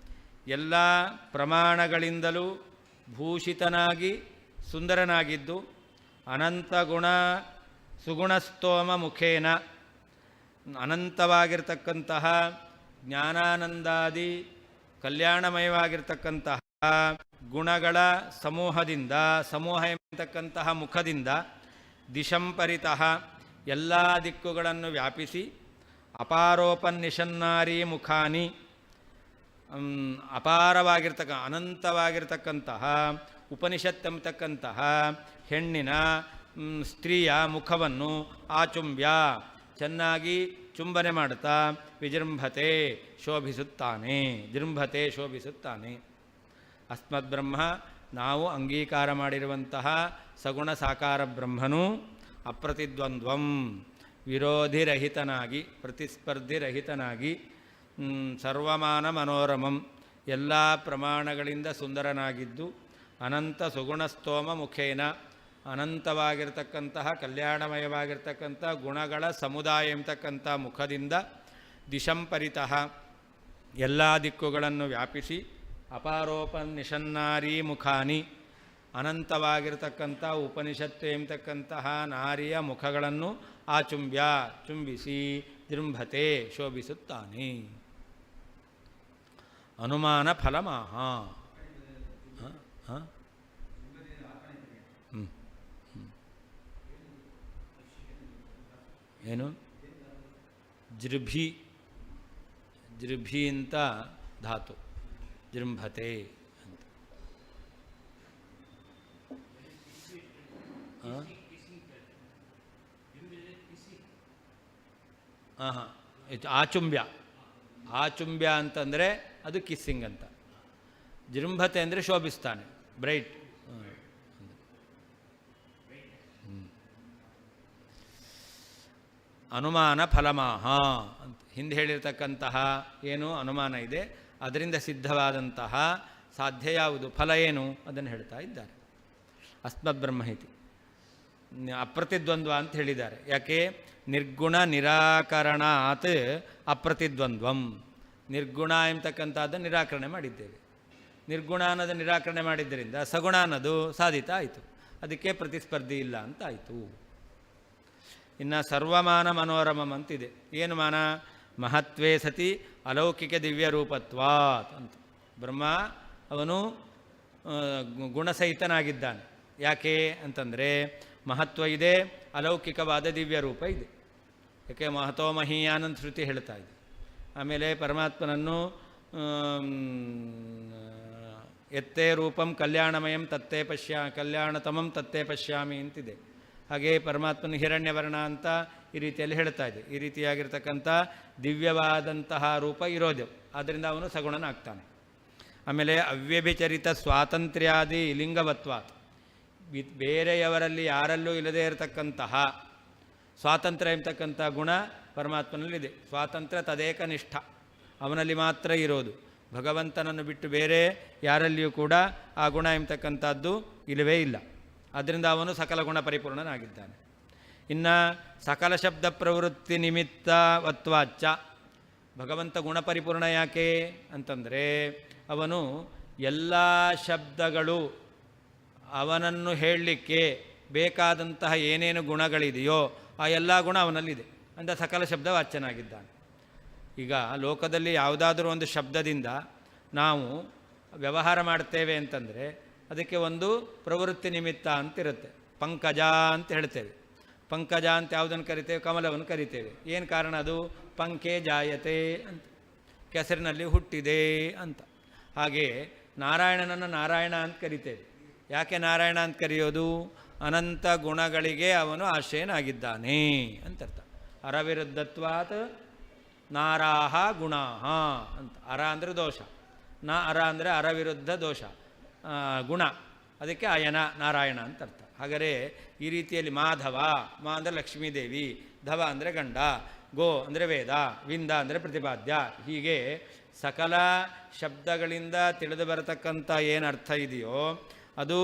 ಎಲ್ಲ ಪ್ರಮಾಣಗಳಿಂದಲೂ ಭೂಷಿತನಾಗಿ ಸುಂದರನಾಗಿದ್ದು, ಅನಂತಗುಣ ಸುಗುಣಸ್ತೋಮ ಮುಖೇನ, ಅನಂತವಾಗಿರ್ತಕ್ಕಂತಹ ಜ್ಞಾನಾನಂದಾದಿ ಕಲ್ಯಾಣಮಯವಾಗಿರ್ತಕ್ಕಂತಹ ಗುಣಗಳ ಸಮೂಹದಿಂದ, ಸಮೂಹ ಎಂಬತಕ್ಕಂತಹ ಮುಖದಿಂದ, ದಿಶಂಪರಿತಃ ಎಲ್ಲ ದಿಕ್ಕುಗಳನ್ನು ವ್ಯಾಪಿಸಿ, ಅಪಾರೋಪನ್ನಿಷನ್ನಾರಿ ಮುಖಾನಿ, ಅನಂತವಾಗಿರ್ತಕ್ಕಂತಹ ಉಪನಿಷತ್ತೆಂಬತಕ್ಕಂತಹ ಹೆಣ್ಣಿನ ಸ್ತ್ರೀಯ ಮುಖವನ್ನು ಆಚುಂಬ್ಯ ಚೆನ್ನಾಗಿ ಚುಂಬನೆ ಮಾಡುತ್ತಾ ವಿಜೃಂಭತೆ ಶೋಭಿಸುತ್ತಾನೆ, ಜೃಂಭತೆ ಶೋಭಿಸುತ್ತಾನೆ. ಅಸ್ಮದ್ ಬ್ರಹ್ಮ, ನಾವು ಅಂಗೀಕಾರ ಮಾಡಿರುವಂತಹ ಸಗುಣ ಸಾಕಾರ ಬ್ರಹ್ಮನು ಅಪ್ರತಿದ್ವಂದ್ವಂ, ವಿರೋಧಿರಹಿತನಾಗಿ ಪ್ರತಿಸ್ಪರ್ಧಿರಹಿತನಾಗಿ, ಸರ್ವಮಾನ ಮನೋರಮಂ, ಎಲ್ಲ ಪ್ರಮಾಣಗಳಿಂದ ಸುಂದರನಾಗಿದ್ದು, ಅನಂತ ಸುಗುಣಸ್ತೋಮ ಮುಖೇನ, ಅನಂತವಾಗಿರ್ತಕ್ಕಂತಹ ಕಲ್ಯಾಣಮಯವಾಗಿರ್ತಕ್ಕಂಥ ಗುಣಗಳ ಸಮುದಾಯ ಎಂಬತಕ್ಕಂಥ ಮುಖದಿಂದ, ದಿಶಂಪರಿತಃ ಎಲ್ಲ ದಿಕ್ಕುಗಳನ್ನು ವ್ಯಾಪಿಸಿ, ಅಪಾರೋಪನಿಷನ್ನಾರಿ ಮುಖಾನಿ, ಅನಂತವಾಗಿರ್ತಕ್ಕಂಥ ಉಪನಿಷತ್ತು ಎಂಬತಕ್ಕಂತಹ ನಾರಿಯ ಮುಖಗಳನ್ನು ಆಚುಂಬ್ಯ ಚುಂಬಿಸಿ, ಜೃಂಭತೆ ಶೋಭಿಸುತ್ತಾನೆ. ಅನುಮಾನ ಫಲಮಾಹ. ಏನು ಜೃಭಿ, ಜೃಭಿ ಅಂತ ಧಾತು, ಜೃಂಭತೆ ಅಂತ. ಆಚುಂಬ್ಯ, ಆಚುಂಬ್ಯ ಅಂತಂದರೆ ಅದು ಕಿಸ್ಸಿಂಗ್ ಅಂತ. ಜೃಂಭತೆ ಅಂದರೆ ಶೋಭಿಸ್ತಾನೆ, ಬ್ರೈಟ್. ಅನುಮಾನ ಫಲಮಾಹ ಅಂತ ಹಿಂದೆ ಹೇಳಿರ್ತಕ್ಕಂತಹ ಏನು ಅನುಮಾನ ಇದೆ ಅದರಿಂದ ಸಿದ್ಧವಾದಂತಹ ಸಾಧ್ಯ ಯಾವುದು, ಫಲ ಏನು, ಅದನ್ನು ಹೇಳ್ತಾ ಇದ್ದಾರೆ. ಅಸ್ಮದ್ ಬ್ರಹ್ಮಹಿತಿ ಅಪ್ರತಿದ್ವಂದ್ವ ಅಂತ ಹೇಳಿದ್ದಾರೆ. ಯಾಕೆ? ನಿರ್ಗುಣ ನಿರಾಕರಣಾತ್ ಅಪ್ರತಿದ್ವಂದ್ವಂ. ನಿರ್ಗುಣ ಎಂಬತಕ್ಕಂಥದ್ದು ನಿರಾಕರಣೆ ಮಾಡಿದ್ದೇವೆ. ನಿರ್ಗುಣ ಅನ್ನೋದು ನಿರಾಕರಣೆ ಮಾಡಿದ್ದರಿಂದ ಸಗುಣ ಅನ್ನೋದು ಸಾಧಿತ ಆಯಿತು, ಅದಕ್ಕೆ ಪ್ರತಿಸ್ಪರ್ಧಿ ಇಲ್ಲ ಅಂತ ಆಯಿತು. ಇನ್ನು ಸರ್ವಮಾನ ಮನೋರಮಂ ಅಂತಿದೆ. ಏನು ಮಾನ? ಮಹತ್ವೇ ಸತಿ ಅಲೌಕಿಕ ದಿವ್ಯ ರೂಪತ್ವಾತ್ ಅಂತ. ಬ್ರಹ್ಮ ಅವನು ಗುಣಸಹಿತನಾಗಿದ್ದಾನೆ. ಯಾಕೆ ಅಂತಂದರೆ ಮಹತ್ವ ಇದೆ, ಅಲೌಕಿಕವಾದ ದಿವ್ಯ ರೂಪ ಇದೆ. ಯಾಕೆ? ಮಹತೋ ಮಹೀಯಾನಂದ ಶ್ರುತಿ ಹೇಳ್ತಾ ಇದೆ. ಆಮೇಲೆ ಪರಮಾತ್ಮನನ್ನು ಎತ್ತೇ ರೂಪಂ ಕಲ್ಯಾಣಮಯಂ ತತ್ತೇ ಕಲ್ಯಾಣತಮಂ ತತ್ತೇ ಪಶ್ಯಾಮಿ ಅಂತಿದೆ. ಹಾಗೆ ಪರಮಾತ್ಮನ ಹಿರಣ್ಯವರ್ಣ ಅಂತ ಈ ರೀತಿಯಲ್ಲಿ ಹೇಳ್ತಾ ಇದೆ. ಈ ರೀತಿಯಾಗಿರ್ತಕ್ಕಂಥ ದಿವ್ಯವಾದಂತಹ ರೂಪ ಇರೋದು, ಆದ್ದರಿಂದ ಅವನು ಸಗುಣನಾಗ್ತಾನೆ. ಆಮೇಲೆ ಅವ್ಯಭಿಚರಿತ ಸ್ವಾತಂತ್ರ್ಯಾದಿ ಲಿಂಗವತ್ವಾತ್, ಬೇರೆಯವರಲ್ಲಿ ಯಾರಲ್ಲೂ ಇಲ್ಲದೇ ಇರತಕ್ಕಂತಹ ಸ್ವಾತಂತ್ರ್ಯ ಎಂಬತಕ್ಕಂಥ ಗುಣ ಪರಮಾತ್ಮನಲ್ಲಿದೆ. ಸ್ವಾತಂತ್ರ್ಯ ತದೇಕ ನಿಷ್ಠ, ಅವನಲ್ಲಿ ಮಾತ್ರ ಇರೋದು. ಭಗವಂತನನ್ನು ಬಿಟ್ಟು ಬೇರೆ ಯಾರಲ್ಲಿಯೂ ಕೂಡ ಆ ಗುಣ ಎಂಬತಕ್ಕಂಥದ್ದು ಇಲ್ಲವೇ ಇಲ್ಲ. ಆದ್ದರಿಂದ ಅವನು ಸಕಲ ಗುಣ ಪರಿಪೂರ್ಣನಾಗಿದ್ದಾನೆ. ಇನ್ನು ಸಕಲ ಶಬ್ದ ಪ್ರವೃತ್ತಿ ನಿಮಿತ್ತವತ್ವಾಚ್ಚ, ಭಗವಂತ ಗುಣಪರಿಪೂರ್ಣ ಯಾಕೆ ಅಂತಂದರೆ ಅವನು ಎಲ್ಲ ಶಬ್ದಗಳು ಅವನನ್ನು ಹೇಳಲಿಕ್ಕೆ ಬೇಕಾದಂತಹ ಏನೇನು ಗುಣಗಳಿದೆಯೋ ಆ ಎಲ್ಲ ಗುಣ ಅವನಲ್ಲಿದೆ. ಅಂದರೆ ಸಕಲ ಶಬ್ದ ವಾಚ್ಯನಾಗಿದ್ದಾನೆ. ಈಗ ಲೋಕದಲ್ಲಿ ಯಾವುದಾದ್ರೂ ಒಂದು ಶಬ್ದದಿಂದ ನಾವು ವ್ಯವಹಾರ ಮಾಡ್ತೇವೆ ಅಂತಂದರೆ ಅದಕ್ಕೆ ಒಂದು ಪ್ರವೃತ್ತಿ ನಿಮಿತ್ತ ಅಂತಿರುತ್ತೆ. ಪಂಕಜ ಅಂತ ಹೇಳ್ತೇವೆ. ಪಂಕಜ ಅಂತ ಯಾವುದನ್ನು ಕರಿತೇವೆ? ಕಮಲವನ್ನು ಕರಿತೇವೆ. ಏನು ಕಾರಣ? ಅದು ಪಂಕೆ ಜಾಯತೆ ಅಂತ, ಕೆಸರಿನಲ್ಲಿ ಹುಟ್ಟಿದೆ ಅಂತ. ಹಾಗೆಯೇ ನಾರಾಯಣನನ್ನು ನಾರಾಯಣ ಅಂತ ಕರಿತೇವೆ. ಯಾಕೆ ನಾರಾಯಣ ಅಂತ ಕರೆಯೋದು? ಅನಂತ ಗುಣಗಳಿಗೆ ಅವನು ಆಶ್ರಯನಾಗಿದ್ದಾನೆ ಅಂತರ್ಥ. ಅರವಿರುದ್ಧತ್ವಾತ್ ನಾರಾಹ ಗುಣಾಹ ಅಂತ. ಅರ ಅಂದರೆ ದೋಷ, ಅರ ಅಂದರೆ ಅರವಿರುದ್ಧ ದೋಷ ಗುಣ, ಅದಕ್ಕೆ ಅಯನ ನಾರಾಯಣ ಅಂತ ಅರ್ಥ. ಹಾಗಾದರೆ ಈ ರೀತಿಯಲ್ಲಿ ಮಾಧವ, ಮಾ ಅಂದರೆ ಲಕ್ಷ್ಮೀದೇವಿ, ಧವ ಅಂದರೆ ಗಂಡ, ಗೋ ಅಂದರೆ ವೇದ, ವಿಂದ ಅಂದರೆ ಪ್ರತಿಪಾದ್ಯ. ಹೀಗೆ ಸಕಲ ಶಬ್ದಗಳಿಂದ ತಿಳಿದು ಬರತಕ್ಕಂಥ ಏನು ಅರ್ಥ ಇದೆಯೋ ಅದು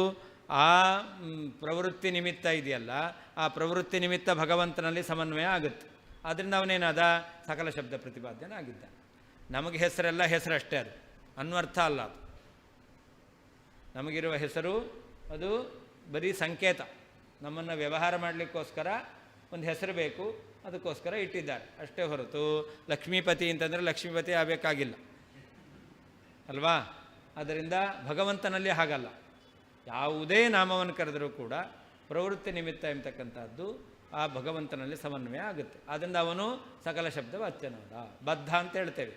ಆ ಪ್ರವೃತ್ತಿ ನಿಮಿತ್ತ ಇದೆಯಲ್ಲ, ಆ ಪ್ರವೃತ್ತಿ ನಿಮಿತ್ತ ಭಗವಂತನಲ್ಲಿ ಸಮನ್ವಯ ಆಗುತ್ತೆ. ಆದ್ದರಿಂದ ಅವನೇನಾದ ಸಕಲ ಶಬ್ದ ಪ್ರತಿಪಾದ್ಯನಾಗಿದ್ದ. ನಮಗೆ ಹೆಸರೆಲ್ಲ ಹೆಸರಷ್ಟೇ, ಅದು ಅನ್ವರ್ಥ ಅಲ್ಲ. ಅದು ನಮಗಿರುವ ಹೆಸರು ಅದು ಬರೀ ಸಂಕೇತ. ನಮ್ಮನ್ನು ವ್ಯವಹಾರ ಮಾಡಲಿಕ್ಕೋಸ್ಕರ ಒಂದು ಹೆಸರು ಬೇಕು, ಅದಕ್ಕೋಸ್ಕರ ಇಟ್ಟಿದ್ದಾರೆ ಅಷ್ಟೇ ಹೊರತು ಲಕ್ಷ್ಮೀಪತಿ ಅಂತಂದರೆ ಲಕ್ಷ್ಮೀಪತಿ ಆಗಬೇಕಾಗಿಲ್ಲ ಅಲ್ವಾ? ಆದ್ದರಿಂದ ಭಗವಂತನಲ್ಲಿ ಹಾಗಲ್ಲ. ಯಾವುದೇ ನಾಮವನ್ನು ಕರೆದರೂ ಕೂಡ ಪ್ರವೃತ್ತಿ ನಿಮಿತ್ತ ಎಂಬತಕ್ಕಂಥದ್ದು ಆ ಭಗವಂತನಲ್ಲಿ ಸಮನ್ವಯ ಆಗುತ್ತೆ. ಆದ್ದರಿಂದ ಅವನು ಸಕಲ ಶಬ್ದ ವಾಚ್ಯನಾದ. ಬದ್ಧ ಅಂತ ಹೇಳ್ತೇವೆ.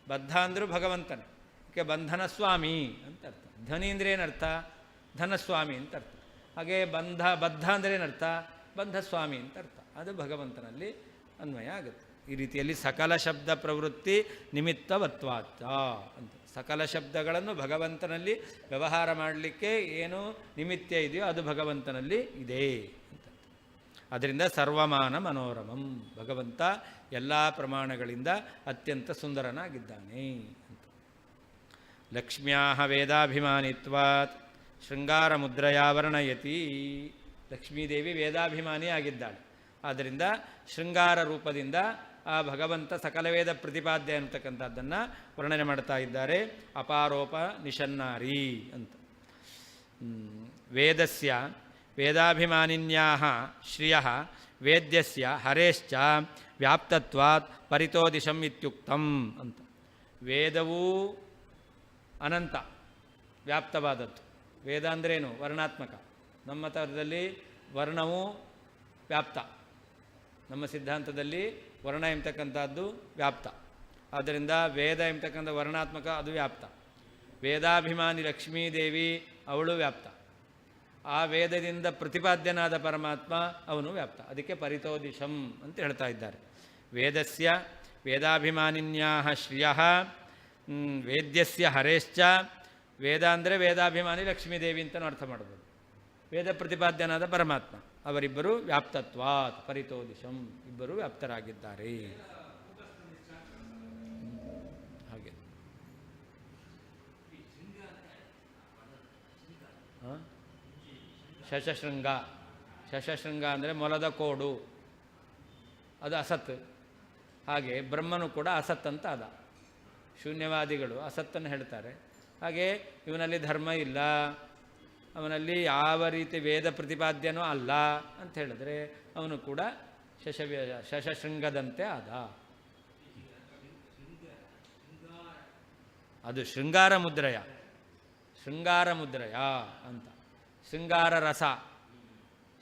ಬದ್ಧ ಅಂದರೂ ಭಗವಂತನೇ. ಅದಕ್ಕೆ ಬಂಧನ ಸ್ವಾಮಿ ಅಂತ ಅರ್ಥ. ಧನಿ ಅಂದರೆ ಏನರ್ಥ? ಧನಸ್ವಾಮಿ ಅಂತ ಅರ್ಥ. ಹಾಗೆ ಬದ್ಧ ಅಂದರೆ ಏನರ್ಥ? ಬಂಧಸ್ವಾಮಿ ಅಂತ ಅರ್ಥ. ಅದು ಭಗವಂತನಲ್ಲಿ ಅನ್ವಯ ಆಗುತ್ತೆ. ಈ ರೀತಿಯಲ್ಲಿ ಸಕಲ ಶಬ್ದ ಪ್ರವೃತ್ತಿ ನಿಮಿತ್ತವತ್ವಾಚ ಅಂತ. ಸಕಲ ಶಬ್ದಗಳನ್ನು ಭಗವಂತನಲ್ಲಿ ವ್ಯವಹಾರ ಮಾಡಲಿಕ್ಕೆ ಏನು ನಿಮಿತ್ತ ಇದೆಯೋ ಅದು ಭಗವಂತನಲ್ಲಿ ಇದೆ ಅಂತ. ಅದರಿಂದ ಸರ್ವಮಾನ ಮನೋರಮಂ, ಭಗವಂತ ಎಲ್ಲ ಪ್ರಮಾಣಗಳಿಂದ ಅತ್ಯಂತ ಸುಂದರನಾಗಿದ್ದಾನೆ ಅಂತ. ಲಕ್ಷ್ಮ್ಯಾ ವೇದಾಭಿಮಾನಿತ್ವಾತ್ ಶೃಂಗಾರ ಮುದ್ರಯಾ ವರ್ಣಯತಿ. ಲಕ್ಷ್ಮೀದೇವಿ ವೇದಾಭಿಮಾನಿ ಆಗಿದ್ದಾಳೆ. ಆದ್ದರಿಂದ ಶೃಂಗಾರ ರೂಪದಿಂದ ಆ ಭಗವಂತ ಸಕಲ ವೇದ ಪ್ರತಿಪಾದ್ಯ ಅಂತಕ್ಕಂಥದ್ದನ್ನು ವರ್ಣನೆ ಮಾಡ್ತಾ ಇದ್ದಾರೆ. ಅಪಾರೋಪ ನಿಷನ್ನಾರಿ ಅಂತ. ವೇದಸ್ಯ ವೇದಾಭಿಮಾನಿನ್ಯಾಹ ಶ್ರಿಯಃ ವೇದ್ಯಸ್ಯ ಹರೇಶ್ಚ ವ್ಯಾಪ್ತತ್ವಾತ್ ಪರಿತೋದಿಶಂ ಇತ್ಯುಕ್ತಂ ಅಂತ. ವೇದವೂ ಅನಂತ ವ್ಯಾಪ್ತವಾದದ್ದು. ವೇದ ಅಂದ್ರೇನು? ವರ್ಣಾತ್ಮಕ. ನಮ್ಮ ತರದಲ್ಲಿ ವರ್ಣವು ವ್ಯಾಪ್ತ. ನಮ್ಮ ಸಿದ್ಧಾಂತದಲ್ಲಿ ವರ್ಣ ಎಂಬತಕ್ಕಂಥದ್ದು ವ್ಯಾಪ್ತ. ಆದ್ದರಿಂದ ವೇದ ಎಂಬತಕ್ಕಂಥ ವರ್ಣಾತ್ಮಕ, ಅದು ವ್ಯಾಪ್ತ. ವೇದಾಭಿಮಾನಿ ಲಕ್ಷ್ಮೀದೇವಿ ಅವಳು ವ್ಯಾಪ್ತ. ಆ ವೇದದಿಂದ ಪ್ರತಿಪಾದ್ಯನಾದ ಪರಮಾತ್ಮ ಅವನು ವ್ಯಾಪ್ತ. ಅದಕ್ಕೆ ಪರಿತೋದಿಶಂ ಅಂತ ಹೇಳ್ತಾ ಇದ್ದಾರೆ. ವೇದಸ್ಯ ವೇದಾಭಿಮಾನಿನ್ಯಾಹ ಶ್ರಿಯಃ ವೇದ್ಯಸ್ಯ ಹರೇಶ್ಚ. ವೇದ ಅಂದರೆ ವೇದಾಭಿಮಾನಿ ಲಕ್ಷ್ಮೀದೇವಿ ಅಂತಲೂ ಅರ್ಥ ಮಾಡ್ಬೋದು. ವೇದ ಪ್ರತಿಪಾದ್ಯನಾದ ಪರಮಾತ್ಮ ಅವರಿಬ್ಬರು ವ್ಯಾಪ್ತತ್ವಾತ್ ಪರಿತೋದಿಶಂ, ಇಬ್ಬರು ವ್ಯಾಪ್ತರಾಗಿದ್ದಾರೆ. ಹಾಗೆ ಶಶಶೃಂಗ. ಶಶಶೃಂಗ ಅಂದರೆ ಮೊಲದ ಕೋಡು, ಅದು ಅಸತ್. ಹಾಗೆ ಬ್ರಹ್ಮನು ಕೂಡ ಅಸತ್ ಅಂತ ಅದ. ಶೂನ್ಯವಾದಿಗಳು ಅಸತ್ತನ್ನು ಹೇಳ್ತಾರೆ. ಹಾಗೆ ಇವನಲ್ಲಿ ಧರ್ಮ ಇಲ್ಲ, ಅವನಲ್ಲಿ ಯಾವ ರೀತಿ ವೇದ ಪ್ರತಿಪಾದ್ಯನೂ ಅಲ್ಲ ಅಂತ ಹೇಳಿದ್ರೆ ಅವನು ಕೂಡ ಶಶಶೃಂಗದಂತೆ ಆದ. ಅದು ಶೃಂಗಾರ ಮುದ್ರಯ, ಶೃಂಗಾರ ಮುದ್ರಯ ಅಂತ. ಶೃಂಗಾರ ರಸ,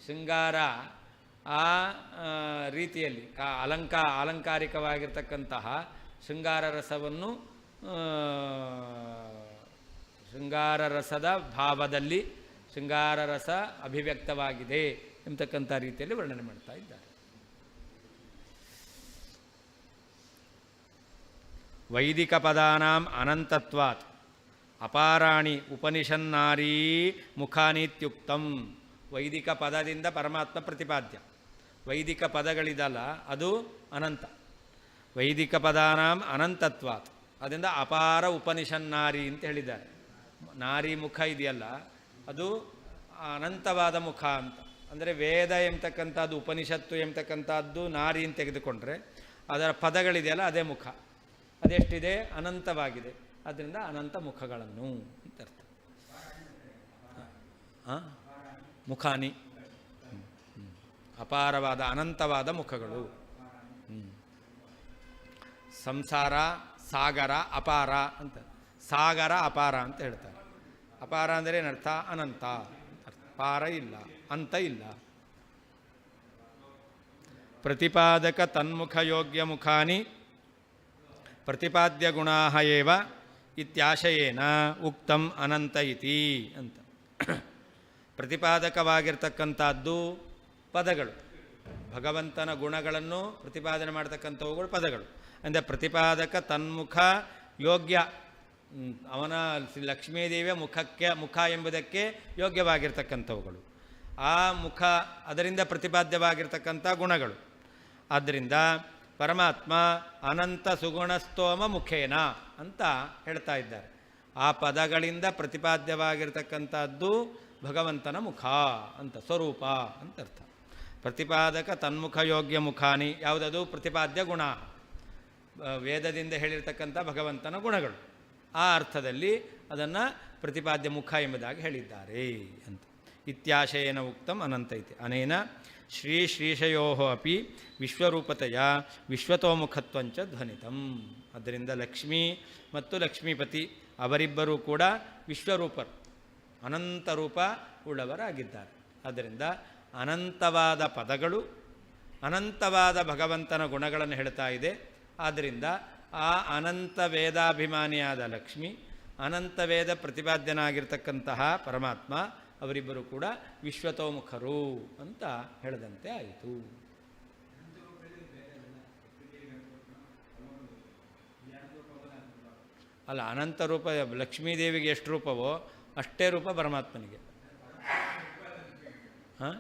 ಶೃಂಗಾರ ಆ ರೀತಿಯಲ್ಲಿ ಅಲಂಕಾರಿಕವಾಗಿರ್ತಕ್ಕಂತಹ ಶೃಂಗಾರ ರಸವನ್ನು ಶೃಂಗಾರ ರಸದ ಭಾವದಲ್ಲಿ ಶೃಂಗಾರ ರಸ ಅಭಿವ್ಯಕ್ತವಾಗಿದೆ ಎಂಬತಕ್ಕಂಥ ರೀತಿಯಲ್ಲಿ ವರ್ಣನೆ ಮಾಡ್ತಾ ಇದ್ದಾರೆ. ವೈದಿಕ ಪದಾನಾಂ ಅನಂತತ್ವಾತ್ ಅಪಾರಾಣಿ ಉಪನಿಷನ್ನಾರೀ ಮುಖಾನೀತ್ಯುಕ್ತಂ. ವೈದಿಕ ಪದದಿಂದ ಪರಮಾತ್ಮ ಪ್ರತಿಪಾದ್ಯ. ವೈದಿಕ ಪದಗಳಿದಲ್ಲ, ಅದು ಅನಂತ. ವೈದಿಕ ಪದಾನಾಂ ಅನಂತತ್ವಾತ್, ಅದರಿಂದ ಅಪಾರ ಉಪನಿಷನ್ನಾರಿ ಅಂತ ಹೇಳಿದ್ದಾರೆ. ನಾರಿ ಮುಖ ಇದೆಯಲ್ಲ, ಅದು ಅನಂತವಾದ ಮುಖ ಅಂತ. ಅಂದರೆ ವೇದ ಎಂಬತಕ್ಕಂಥದ್ದು, ಉಪನಿಷತ್ತು ಎಂಬತಕ್ಕಂಥದ್ದು ನಾರಿ ಅಂತ ತೆಗೆದುಕೊಂಡ್ರೆ ಅದರ ಪದಗಳಿದೆಯಲ್ಲ ಅದೇ ಮುಖ. ಅದೆಷ್ಟಿದೆ? ಅನಂತವಾಗಿದೆ. ಅದರಿಂದ ಅನಂತ ಮುಖಗಳನ್ನು ಅಂತ ಅರ್ಥ. ಮುಖಾನಿ, ಅಪಾರವಾದ ಅನಂತವಾದ ಮುಖಗಳು. ಸಂಸಾರ, ಸಾಗರ, ಅಪಾರ ಅಂತ. ಸಾಗರ ಅಪಾರ ಅಂತ ಹೇಳ್ತಾರೆ. ಅಪಾರ ಅಂದರೆ ಏನರ್ಥ? ಅನಂತ. ಪಾರ ಇಲ್ಲ, ಅಂತ ಇಲ್ಲ. ಪ್ರತಿಪಾದಕ ತನ್ಮುಖ ಯೋಗ್ಯ ಮುಖಾನಿ ಪ್ರತಿಪಾದ್ಯ ಗುಣಾ ಏವ ಇತ್ಯಾಶಯೇನ ಉಕ್ತಂ ಅನಂತ ಇತಿ ಅಂತ. ಪ್ರತಿಪಾದಕವಾಗಿರ್ತಕ್ಕಂಥದ್ದು ಪದಗಳು, ಭಗವಂತನ ಗುಣಗಳನ್ನು ಪ್ರತಿಪಾದನೆ ಮಾಡ್ತಕ್ಕಂಥವುಗಳು ಪದಗಳು. ಅಂದರೆ ಪ್ರತಿಪಾದಕ ತನ್ಮುಖ ಯೋಗ್ಯ, ಅವನ ಲಕ್ಷ್ಮೀದೇವಿಯ ಮುಖ ಎಂಬುದಕ್ಕೆ ಯೋಗ್ಯವಾಗಿರ್ತಕ್ಕಂಥವುಗಳು. ಆ ಮುಖ, ಅದರಿಂದ ಪ್ರತಿಪಾದ್ಯವಾಗಿರ್ತಕ್ಕಂಥ ಗುಣಗಳು. ಆದ್ದರಿಂದ ಪರಮಾತ್ಮ ಅನಂತ ಸುಗುಣಸ್ತೋಮ ಮುಖೇನ ಅಂತ ಹೇಳ್ತಾ ಇದ್ದಾರೆ. ಆ ಪದಗಳಿಂದ ಪ್ರತಿಪಾದ್ಯವಾಗಿರ್ತಕ್ಕಂಥದ್ದು ಭಗವಂತನ ಮುಖ ಅಂತ, ಸ್ವರೂಪ ಅಂತ ಅರ್ಥ. ಪ್ರತಿಪಾದಕ ತನ್ಮುಖ ಯೋಗ್ಯ ಮುಖಾನಿ, ಯಾವುದದು? ಪ್ರತಿಪಾದ್ಯ ಗುಣ, ವೇದದಿಂದ ಹೇಳಿರ್ತಕ್ಕಂಥ ಭಗವಂತನ ಗುಣಗಳು. ಆ ಅರ್ಥದಲ್ಲಿ ಅದನ್ನು ಪ್ರತಿಪಾದ್ಯ ಮುಖ ಎಂಬುದಾಗಿ ಹೇಳಿದ್ದಾರೆ ಅಂತ. ಇತ್ಯಾಶಯೇನ ಉಕ್ತಂ ಅನಂತ ಇತಿ. ಅನೇನ ಶ್ರೀ ಶ್ರೀಶಯೋ ಅಪಿ ವಿಶ್ವರೂಪತೆಯ ವಿಶ್ವತೋಮುಖತ್ವಂಚ ಧ್ವನಿತಂ. ಆದ್ದರಿಂದ ಲಕ್ಷ್ಮೀ ಮತ್ತು ಲಕ್ಷ್ಮೀಪತಿ ಅವರಿಬ್ಬರೂ ಕೂಡ ವಿಶ್ವರೂಪರು, ಅನಂತ ರೂಪ ಉಳ್ಳವರಾಗಿದ್ದಾರೆ. ಆದ್ದರಿಂದ ಅನಂತವಾದ ಪದಗಳು ಅನಂತವಾದ ಭಗವಂತನ ಗುಣಗಳನ್ನು ಹೇಳ್ತಾ ಇದೆ. ಆದ್ದರಿಂದ ಆ ಅನಂತ ವೇದಾಭಿಮಾನಿಯಾದ ಲಕ್ಷ್ಮಿ, ಅನಂತ ವೇದ ಪ್ರತಿಪಾದ್ಯನಾಗಿರ್ತಕ್ಕಂತಹ ಪರಮಾತ್ಮ ಅವರಿಬ್ಬರು ಕೂಡ ವಿಶ್ವತೋಮುಖರು ಅಂತ ಹೇಳದಂತೆ ಆಯಿತು. ಅಲ್ಲ, ಅನಂತ ರೂಪ ಲಕ್ಷ್ಮೀದೇವಿಗೆ ಎಷ್ಟು ರೂಪವೋ ಅಷ್ಟೇ ರೂಪ ಪರಮಾತ್ಮನಿಗೆ. ಹಾಂ,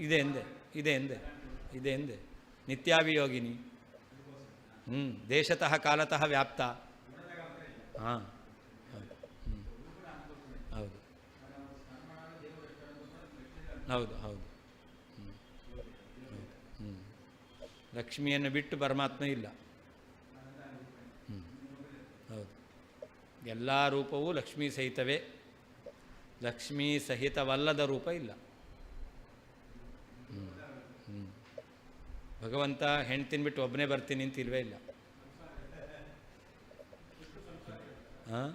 ಇದೆ ಎಂದೆ, ಇದೆ ಎಂದೆ, ಇದೆ ಎಂದೆ. ನಿತ್ಯಾಭಿಯೋಗಿನಿ, ದೇಶತಃ ಕಾಲತಃ ವ್ಯಾಪ್ತ. ಹಾಂ, ಹೌದು, ಹೌದು, ಹೌದು, ಲಕ್ಷ್ಮಿಯನ್ನು ಬಿಟ್ಟು ಪರಮಾತ್ಮ ಇಲ್ಲ. ಹೌದು, ಎಲ್ಲ ರೂಪವೂ ಲಕ್ಷ್ಮೀ ಸಹಿತವೇ, ಲಕ್ಷ್ಮೀ ಸಹಿತವಲ್ಲದ ರೂಪ ಇಲ್ಲ. ಭಗವಂತ ಹೆಣ್ತಿನ ಬಿಟ್ಟು ಒಬ್ಬನೇ ಬರ್ತೀನಿ ಅಂತ ಇಲ್ವೇ ಇಲ್ಲ. ಹಾಂ,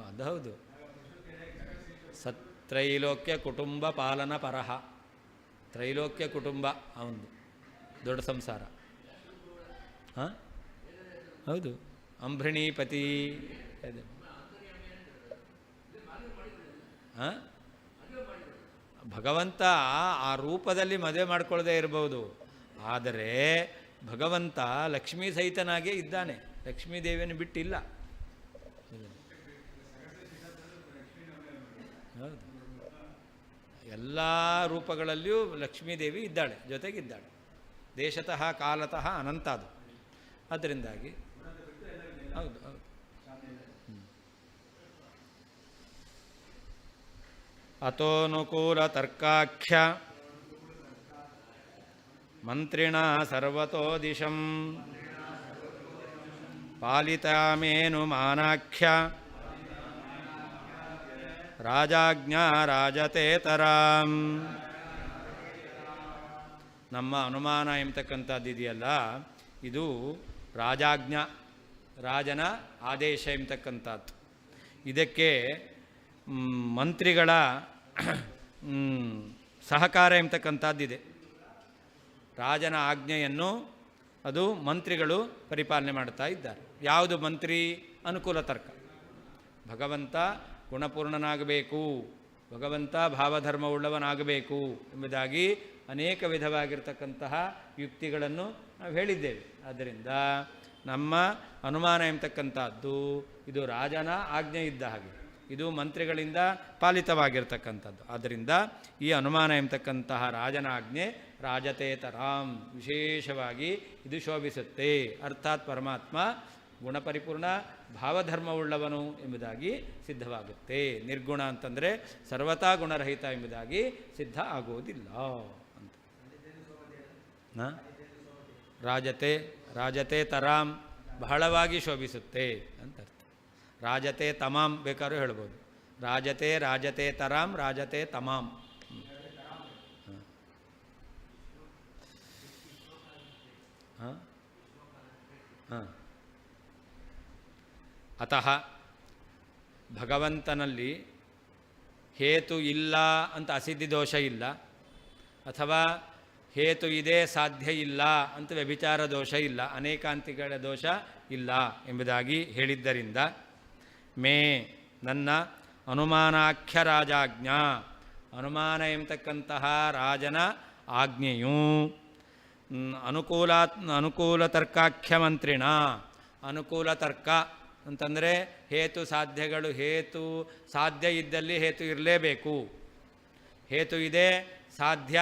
ಅದು ಹೌದು. ತ್ರೈಲೋಕ್ಯ ಕುಟುಂಬ ಪಾಲನ ಪರಹ, ತ್ರೈಲೋಕ್ಯ ಕುಟುಂಬ ಅವನು ದೊಡ್ಡ ಸಂಸಾರ. ಹಾಂ, ಹೌದು, ಅಂಬೃಣೀಪತಿ. ಹಾಂ, ಭಗವಂತ ಆ ರೂಪದಲ್ಲಿ ಮದುವೆ ಮಾಡ್ಕೊಳ್ಳದೆ ಇರಬಹುದು, ಆದರೆ ಭಗವಂತ ಲಕ್ಷ್ಮೀ ಸಹಿತನಾಗೇ ಇದ್ದಾನೆ, ಲಕ್ಷ್ಮೀ ದೇವಿಯನ್ನು ಬಿಟ್ಟಿಲ್ಲ. ಹೌದು, ಎಲ್ಲ ರೂಪಗಳಲ್ಲಿಯೂ ಲಕ್ಷ್ಮೀದೇವಿ ಇದ್ದಾಳೆ, ಜೊತೆಗಿದ್ದಾಳೆ. ದೇಶತಃ ಕಾಲತಃ ಅನಂತ ಅದು. ಅದರಿಂದಾಗಿ ಹೌದು, ಹೌದು. ಅತೋನುಕೂಲ ತರ್ಕಾಖ್ಯ ಮಂತ್ರಿಣ ಸರ್ವತೋ ದಿಶಂ ಪಾಲಿತಾಮೇನು ಮಾನಾಖ್ಯ ರಾಜಾಜ್ಞಾ ರಾಜತೇತರಾಂ. ನಮ್ಮ ಅನುಮಾನ ಎಂಬತಕ್ಕಂಥದ್ದು ಇದೆಯಲ್ಲ, ಇದು ರಾಜಾಜ್ಞಾ, ರಾಜನ ಆದೇಶ ಎಂಬತಕ್ಕಂಥದ್ದು. ಇದಕ್ಕೆ ಮಂತ್ರಿಗಳ ಸಹಕಾರ ಎಂಬತಕ್ಕಂಥದ್ದಿದೆ. ರಾಜನ ಆಜ್ಞೆಯನ್ನು ಅದು ಮಂತ್ರಿಗಳು ಪರಿಪಾಲನೆ ಮಾಡ್ತಾ ಇದ್ದಾರೆ. ಯಾವುದು ಮಂತ್ರಿ? ಅನುಕೂಲ ತರ್ಕ. ಭಗವಂತ ಗುಣಪೂರ್ಣನಾಗಬೇಕು, ಭಗವಂತ ಭಾವಧರ್ಮವುಳ್ಳವನಾಗಬೇಕು ಎಂಬುದಾಗಿ ಅನೇಕ ವಿಧವಾಗಿರ್ತಕ್ಕಂತಹ ಯುಕ್ತಿಗಳನ್ನು ನಾವು ಹೇಳಿದ್ದೇವೆ. ಆದ್ದರಿಂದ ನಮ್ಮ ಅನುಮಾನ ಎಂಬತಕ್ಕಂಥದ್ದು ಇದು ರಾಜನ ಆಜ್ಞೆ ಇದ್ದ ಹಾಗೆ, ಇದು ಮಂತ್ರಿಗಳಿಂದ ಪಾಲಿತವಾಗಿರ್ತಕ್ಕಂಥದ್ದು. ಆದ್ದರಿಂದ ಈ ಅನುಮಾನ ಎಂಬತಕ್ಕಂತಹ ರಾಜನ ಆಜ್ಞೆ ರಾಜತೇತರಾಂ, ವಿಶೇಷವಾಗಿ ಇದು ಶೋಭಿಸುತ್ತೆ. ಅರ್ಥಾತ್ ಪರಮಾತ್ಮ ಗುಣಪರಿಪೂರ್ಣ ಭಾವಧರ್ಮವುಳ್ಳವನು ಎಂಬುದಾಗಿ ಸಿದ್ಧವಾಗುತ್ತೆ. ನಿರ್ಗುಣ ಅಂತಂದರೆ ಸರ್ವತಾ ಗುಣರಹಿತ ಎಂಬುದಾಗಿ ಸಿದ್ಧ ಆಗುವುದಿಲ್ಲ ಅಂತ. ರಾಜತೆ, ರಾಜತೆ ತರಾಂ, ಬಹಳವಾಗಿ ಶೋಭಿಸುತ್ತೆ ಅಂತ ಅರ್ಥ. ರಾಜತೆ ತಮಾಂ ಬೇಕಾದ್ರೂ ಹೇಳ್ಬೋದು. ರಾಜತೆ, ರಾಜತೆ ತರಾಂ, ರಾಜತೆ ತಮಾಂ. ಅತಃ ಭಗವಂತನಲ್ಲಿ ಹೇತು ಇಲ್ಲ ಅಂತ ಅಸಿದ್ಧಿ ದೋಷ ಇಲ್ಲ, ಅಥವಾ ಹೇತು ಇದೆ ಸಾಧ್ಯ ಇಲ್ಲ ಅಂತ ವ್ಯಭಿಚಾರ ದೋಷ ಇಲ್ಲ, ಅನೇಕಾಂತಿಗಳ ದೋಷ ಇಲ್ಲ ಎಂಬುದಾಗಿ ಹೇಳಿದ್ದರಿಂದ ಮೇ ನನ್ನ ಅನುಮಾನಾಖ್ಯ ರಾಜಾಜ್ಞಾ, ಅನುಮಾನ ಎಂಬತಕ್ಕಂತಹ ರಾಜನ ಆಜ್ಞೆಯು ಅನುಕೂಲ ತರ್ಕಾಖ್ಯ ಮಂತ್ರಿಣ, ಅನುಕೂಲ ತರ್ಕ ಅಂತಂದರೆ ಹೇತು ಸಾಧ್ಯಗಳು, ಹೇತು ಸಾಧ್ಯ ಇದ್ದಲ್ಲಿ ಹೇತು ಇರಲೇಬೇಕು, ಹೇತು ಇದೆ ಸಾಧ್ಯ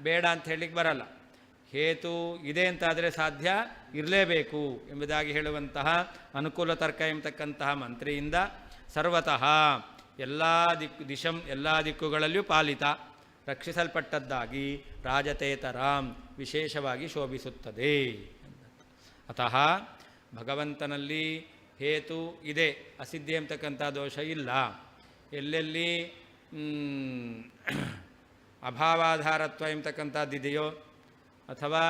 ಬೇಡ ಅಂತ ಹೇಳಲಿಕ್ಕೆ ಬರಲ್ಲ, ಹೇತು ಇದೆ ಅಂತಾದರೆ ಸಾಧ್ಯ ಇರಲೇಬೇಕು ಎಂಬುದಾಗಿ ಹೇಳುವಂತಹ ಅನುಕೂಲ ತರ್ಕ ಎಂಬತಕ್ಕಂತಹ ಮಂತ್ರಿಯಿಂದ ಸರ್ವತಃ ಎಲ್ಲ ಎಲ್ಲ ದಿಕ್ಕುಗಳಲ್ಲಿಯೂ ಪಾಲಿತ ರಕ್ಷಿಸಲ್ಪಟ್ಟದ್ದಾಗಿ ರಾಜತೇತರಾಂ ವಿಶೇಷವಾಗಿ ಶೋಭಿಸುತ್ತದೆ. ಅತಃ ಭಗವಂತನಲ್ಲಿ ಹೇತು ಇದೆ, ಅಸಿದ್ಧಿ ಎಂಬತಕ್ಕಂಥ ದೋಷ ಇಲ್ಲ. ಎಲ್ಲೆಲ್ಲಿ ಅಭಾವಾಧಾರತ್ವ ಎಂಬತಕ್ಕಂಥದ್ದಿದೆಯೋ ಅಥವಾ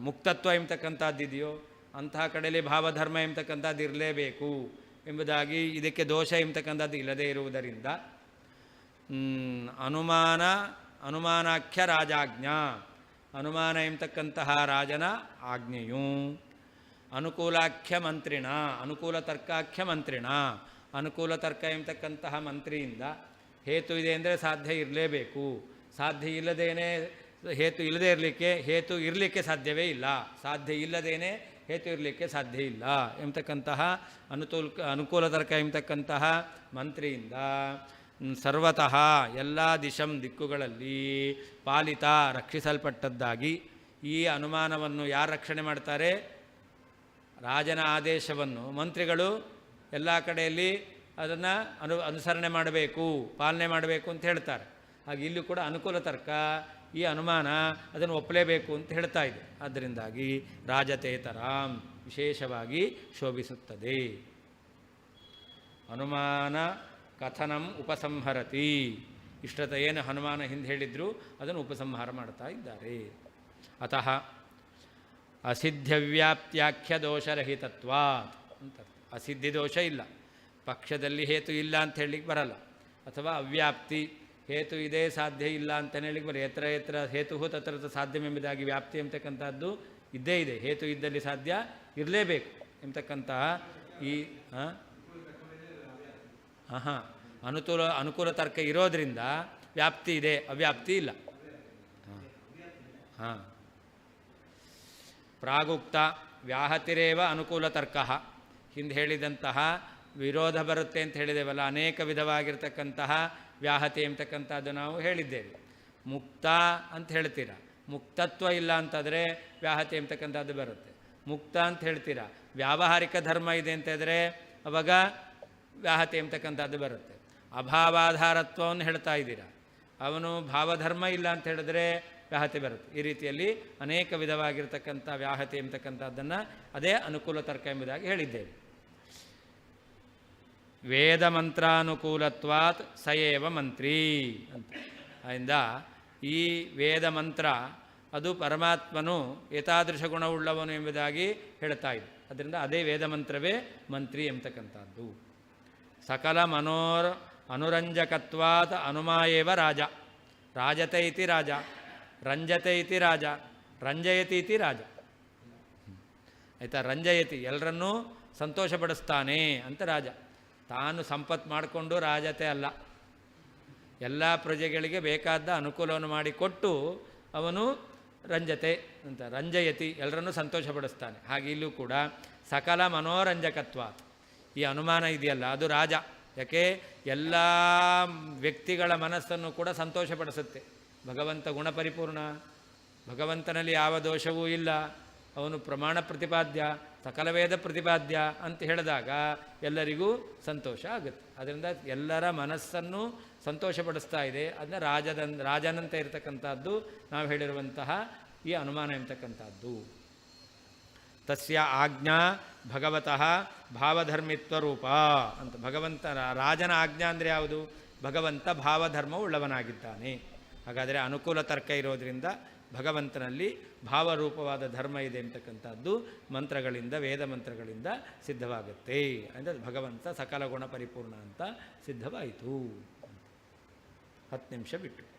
ಮುಕ್ತತ್ವ ಎಂಬತಕ್ಕಂಥದ್ದಿದೆಯೋ ಅಂತಹ ಕಡೆಯಲ್ಲಿ ಭಾವಧರ್ಮ ಎಂಬತಕ್ಕಂಥದ್ದು ಇರಲೇಬೇಕು ಎಂಬುದಾಗಿ, ಇದಕ್ಕೆ ದೋಷ ಎಂಬತಕ್ಕಂಥದ್ದು ಇಲ್ಲದೇ ಇರುವುದರಿಂದ ಅನುಮಾನಾಖ್ಯ ರಾಜಾಜ್ಞಾ, ಅನುಮಾನ ಎಂಬತಕ್ಕಂತಹ ರಾಜನ ಆಜ್ಞೆಯು ಅನುಕೂಲಾಖ್ಯ ಮಂತ್ರಿಣ, ಅನುಕೂಲ ತರ್ಕಾಖ್ಯ ಮಂತ್ರಿಣ, ಅನುಕೂಲ ತರ್ಕ ಎಂಬತಕ್ಕಂತಹ ಮಂತ್ರಿಯಿಂದ ಹೇತು ಇದೆ ಅಂದರೆ ಸಾಧ್ಯ ಇರಲೇಬೇಕು, ಸಾಧ್ಯ ಇಲ್ಲದೇನೆ ಹೇತು ಇಲ್ಲದೇ ಇರಲಿಕ್ಕೆ, ಹೇತು ಇರಲಿಕ್ಕೆ ಸಾಧ್ಯವೇ ಇಲ್ಲ, ಸಾಧ್ಯ ಇಲ್ಲದೇನೆ ಹೇತು ಇರಲಿಕ್ಕೆ ಸಾಧ್ಯ ಇಲ್ಲ ಎಂಬತಕ್ಕಂತಹ ಅನುಕೂಲ ತರ್ಕ ಎಂಬತಕ್ಕಂತಹ ಮಂತ್ರಿಯಿಂದ ಸರ್ವತಃ ಎಲ್ಲ ದಿಕ್ಕುಗಳಲ್ಲಿ ಪಾಲಿತ ರಕ್ಷಿಸಲ್ಪಟ್ಟದ್ದಾಗಿ, ಈ ಅನುಮಾನವನ್ನು ಯಾರು ರಕ್ಷಣೆ ಮಾಡ್ತಾರೆ? ರಾಜನ ಆದೇಶವನ್ನು ಮಂತ್ರಿಗಳು ಎಲ್ಲ ಕಡೆಯಲ್ಲಿ ಅದನ್ನು ಅನುಸರಣೆ ಮಾಡಬೇಕು, ಪಾಲನೆ ಮಾಡಬೇಕು ಅಂತ ಹೇಳ್ತಾರೆ. ಹಾಗೆ ಇಲ್ಲೂ ಕೂಡ ಅನುಕೂಲ ತರ್ಕ ಈ ಅನುಮಾನ ಅದನ್ನು ಒಪ್ಪಲೇಬೇಕು ಅಂತ ಹೇಳ್ತಾ ಇದೆ. ಆದ್ದರಿಂದಾಗಿ ರಾಜತೇತರಾಂ ವಿಶೇಷವಾಗಿ ಶೋಭಿಸುತ್ತದೆ. ಅನುಮಾನ ಕಥನಂ ಉಪಸಂಹರತಿ, ಇಷ್ಟತ ಏನು ಹನುಮಾನ ಹಿಂದೆ ಹೇಳಿದ್ರು ಅದನ್ನು ಉಪಸಂಹಾರ ಮಾಡ್ತಾ ಇದ್ದಾರೆ. ಅತಃ ಅಸಿದ್ಧವ್ಯಾಪ್ತ್ಯಾಖ್ಯ ದೋಷರಹಿತತ್ವಾತ್ ಅಂತ, ಅಸಿದ್ಧಿ ದೋಷ ಇಲ್ಲ, ಪಕ್ಷದಲ್ಲಿ ಹೇತು ಇಲ್ಲ ಅಂತ ಹೇಳಲಿಕ್ಕೆ ಬರಲ್ಲ, ಅಥವಾ ಅವ್ಯಾಪ್ತಿ ಹೇತು ಇದೆ ಸಾಧ್ಯ ಇಲ್ಲ ಅಂತ ಹೇಳಲಿಕ್ಕೆ ಬರ, ಎತ್ರ ಹೇತು ತತ್ರ ಸಾಧ್ಯವೆಂಬುದಾಗಿ ವ್ಯಾಪ್ತಿ ಎಂಬತಕ್ಕಂಥದ್ದು ಇದ್ದೇ ಇದೆ, ಹೇತು ಇದ್ದಲ್ಲಿ ಸಾಧ್ಯ ಇರಲೇಬೇಕು ಎಂಬತಕ್ಕಂತಹ ಈ ಅನುಕೂಲ ತರ್ಕ ಇರೋದರಿಂದ ವ್ಯಾಪ್ತಿ ಇದೆ, ಅವ್ಯಾಪ್ತಿ ಇಲ್ಲ. ಪ್ರಾಗುಕ್ತ ವ್ಯಾಹತಿರೇವ ಅನುಕೂಲ ತರ್ಕ, ಹಿಂದೆ ಹೇಳಿದಂತಹ ವಿರೋಧ ಬರುತ್ತೆ ಅಂತ ಹೇಳಿದೇವಲ್ಲ, ಅನೇಕ ವಿಧವಾಗಿರ್ತಕ್ಕಂತಹ ವ್ಯಾಹತಿ ಎಂಬತಕ್ಕಂಥದ್ದು ನಾವು ಹೇಳಿದ್ದೇವೆ. ಮುಕ್ತ ಅಂತ ಹೇಳ್ತೀರಾ, ಮುಕ್ತತ್ವ ಇಲ್ಲ ಅಂತಂದರೆ ವ್ಯಾಹತಿ ಎಂಬತಕ್ಕಂಥದ್ದು ಬರುತ್ತೆ. ಮುಕ್ತ ಅಂತ ಹೇಳ್ತೀರಾ, ವ್ಯಾವಹಾರಿಕ ಧರ್ಮ ಇದೆ ಅಂತಂದರೆ ಅವಾಗ ವ್ಯಾಹತಿ ಎಂಬತಕ್ಕಂಥದ್ದು ಬರುತ್ತೆ. ಅಭಾವಾಧಾರತ್ವವನ್ನು ಹೇಳ್ತಾ ಇದ್ದೀರಾ, ಅವನು ಭಾವಧರ್ಮ ಇಲ್ಲ ಅಂತ ಹೇಳಿದ್ರೆ ವ್ಯಾಹತಿ ಬರುತ್ತೆ. ಈ ರೀತಿಯಲ್ಲಿ ಅನೇಕ ವಿಧವಾಗಿರ್ತಕ್ಕಂಥ ವ್ಯಾಹತಿ ಎಂಬತಕ್ಕಂಥದ್ದನ್ನು ಅದೇ ಅನುಕೂಲ ತರ್ಕ ಎಂಬುದಾಗಿ ಹೇಳಿದ್ದೇವೆ. ವೇದ ಮಂತ್ರಾನುಕೂಲತ್ವಾತ್ ಸಯೇವ ಮಂತ್ರಿ ಅಂತ. ಆದ್ದರಿಂದ ಈ ವೇದ ಮಂತ್ರ ಅದು ಪರಮಾತ್ಮನು ಏತಾದೃಶ ಗುಣವುಳ್ಳವನು ಎಂಬುದಾಗಿ ಹೇಳ್ತಾ ಇದೆ. ಅದರಿಂದ ಅದೇ ವೇದ ಮಂತ್ರವೇ ಮಂತ್ರಿ ಎಂಬತಕ್ಕಂಥದ್ದು. ಸಕಲ ಅನುರಂಜಕತ್ವಾತ್ ಅನುಮಾಯೇವ ರಾಜ, ರಾಜತೆ ಇತಿ ರಾಜ, ರಂಜತೆ ಇತಿ ರಾಜ, ರಂಜಯತಿ ಇತಿ ರಾಜ. ಆಯಿತಾ? ರಂಜಯತಿ ಎಲ್ಲರನ್ನೂ ಸಂತೋಷಪಡಿಸ್ತಾನೆ ಅಂತ ರಾಜ. ತಾನು ಸಂಪತ್ತು ಮಾಡಿಕೊಂಡು ರಾಜತೆ ಅಲ್ಲ, ಎಲ್ಲ ಪ್ರಜೆಗಳಿಗೆ ಬೇಕಾದ ಅನುಕೂಲವನ್ನು ಮಾಡಿಕೊಟ್ಟು ಅವನು ರಂಜತೆ ಅಂತ, ರಂಜಯತಿ ಎಲ್ಲರನ್ನೂ ಸಂತೋಷಪಡಿಸ್ತಾನೆ. ಹಾಗೆ ಇಲ್ಲೂ ಕೂಡ ಸಕಲ ಮನೋರಂಜಕತ್ವಾತ್, ಈ ಅನುಮಾನ ಇದೆಯಲ್ಲ ಅದು ರಾಜ. ಯಾಕೆ? ಎಲ್ಲ ವ್ಯಕ್ತಿಗಳ ಮನಸ್ಸನ್ನು ಕೂಡ ಸಂತೋಷಪಡಿಸುತ್ತೆ. ಭಗವಂತ ಗುಣಪರಿಪೂರ್ಣ, ಭಗವಂತನಲ್ಲಿ ಯಾವ ದೋಷವೂ ಇಲ್ಲ, ಅವನು ಪ್ರಮಾಣ ಪ್ರತಿಪಾದ್ಯ, ಸಕಲ ವೇದ ಪ್ರತಿಪಾದ್ಯ ಅಂತ ಹೇಳಿದಾಗ ಎಲ್ಲರಿಗೂ ಸಂತೋಷ ಆಗುತ್ತೆ. ಅದರಿಂದ ಎಲ್ಲರ ಮನಸ್ಸನ್ನು ಸಂತೋಷಪಡಿಸ್ತಾ ಇದೆ. ಅದನ್ನ ರಾಜನಂತ ಇರತಕ್ಕಂಥದ್ದು ನಾವು ಹೇಳಿರುವಂತಹ ಈ ಅನುಮಾನ ಎಂಬತಕ್ಕಂಥದ್ದು. ತಸ್ಯ ಆಜ್ಞಾ ಭಗವತಃ ಭಾವಧರ್ಮಿತ್ವ ರೂಪ ಅಂತ. ಭಗವಂತ ರಾಜನ ಆಜ್ಞಾ ಅಂದರೆ ಯಾವುದು? ಭಗವಂತ ಭಾವಧರ್ಮ ಉಳ್ಳವನಾಗಿದ್ದಾನೆ. ಹಾಗಾದರೆ ಅನುಕೂಲ ತರ್ಕ ಇರೋದರಿಂದ ಭಗವಂತನಲ್ಲಿ ಭಾವರೂಪವಾದ ಧರ್ಮ ಇದೆ ಅಂತಕ್ಕಂಥದ್ದು ಮಂತ್ರಗಳಿಂದ, ವೇದ ಮಂತ್ರಗಳಿಂದ ಸಿದ್ಧವಾಗುತ್ತೆ. ಅಂದರೆ ಭಗವಂತ ಸಕಲ ಗುಣ ಪರಿಪೂರ್ಣ ಅಂತ ಸಿದ್ಧವಾಯಿತು. 10 ನಿಮಿಷ ಬಿಟ್ಟು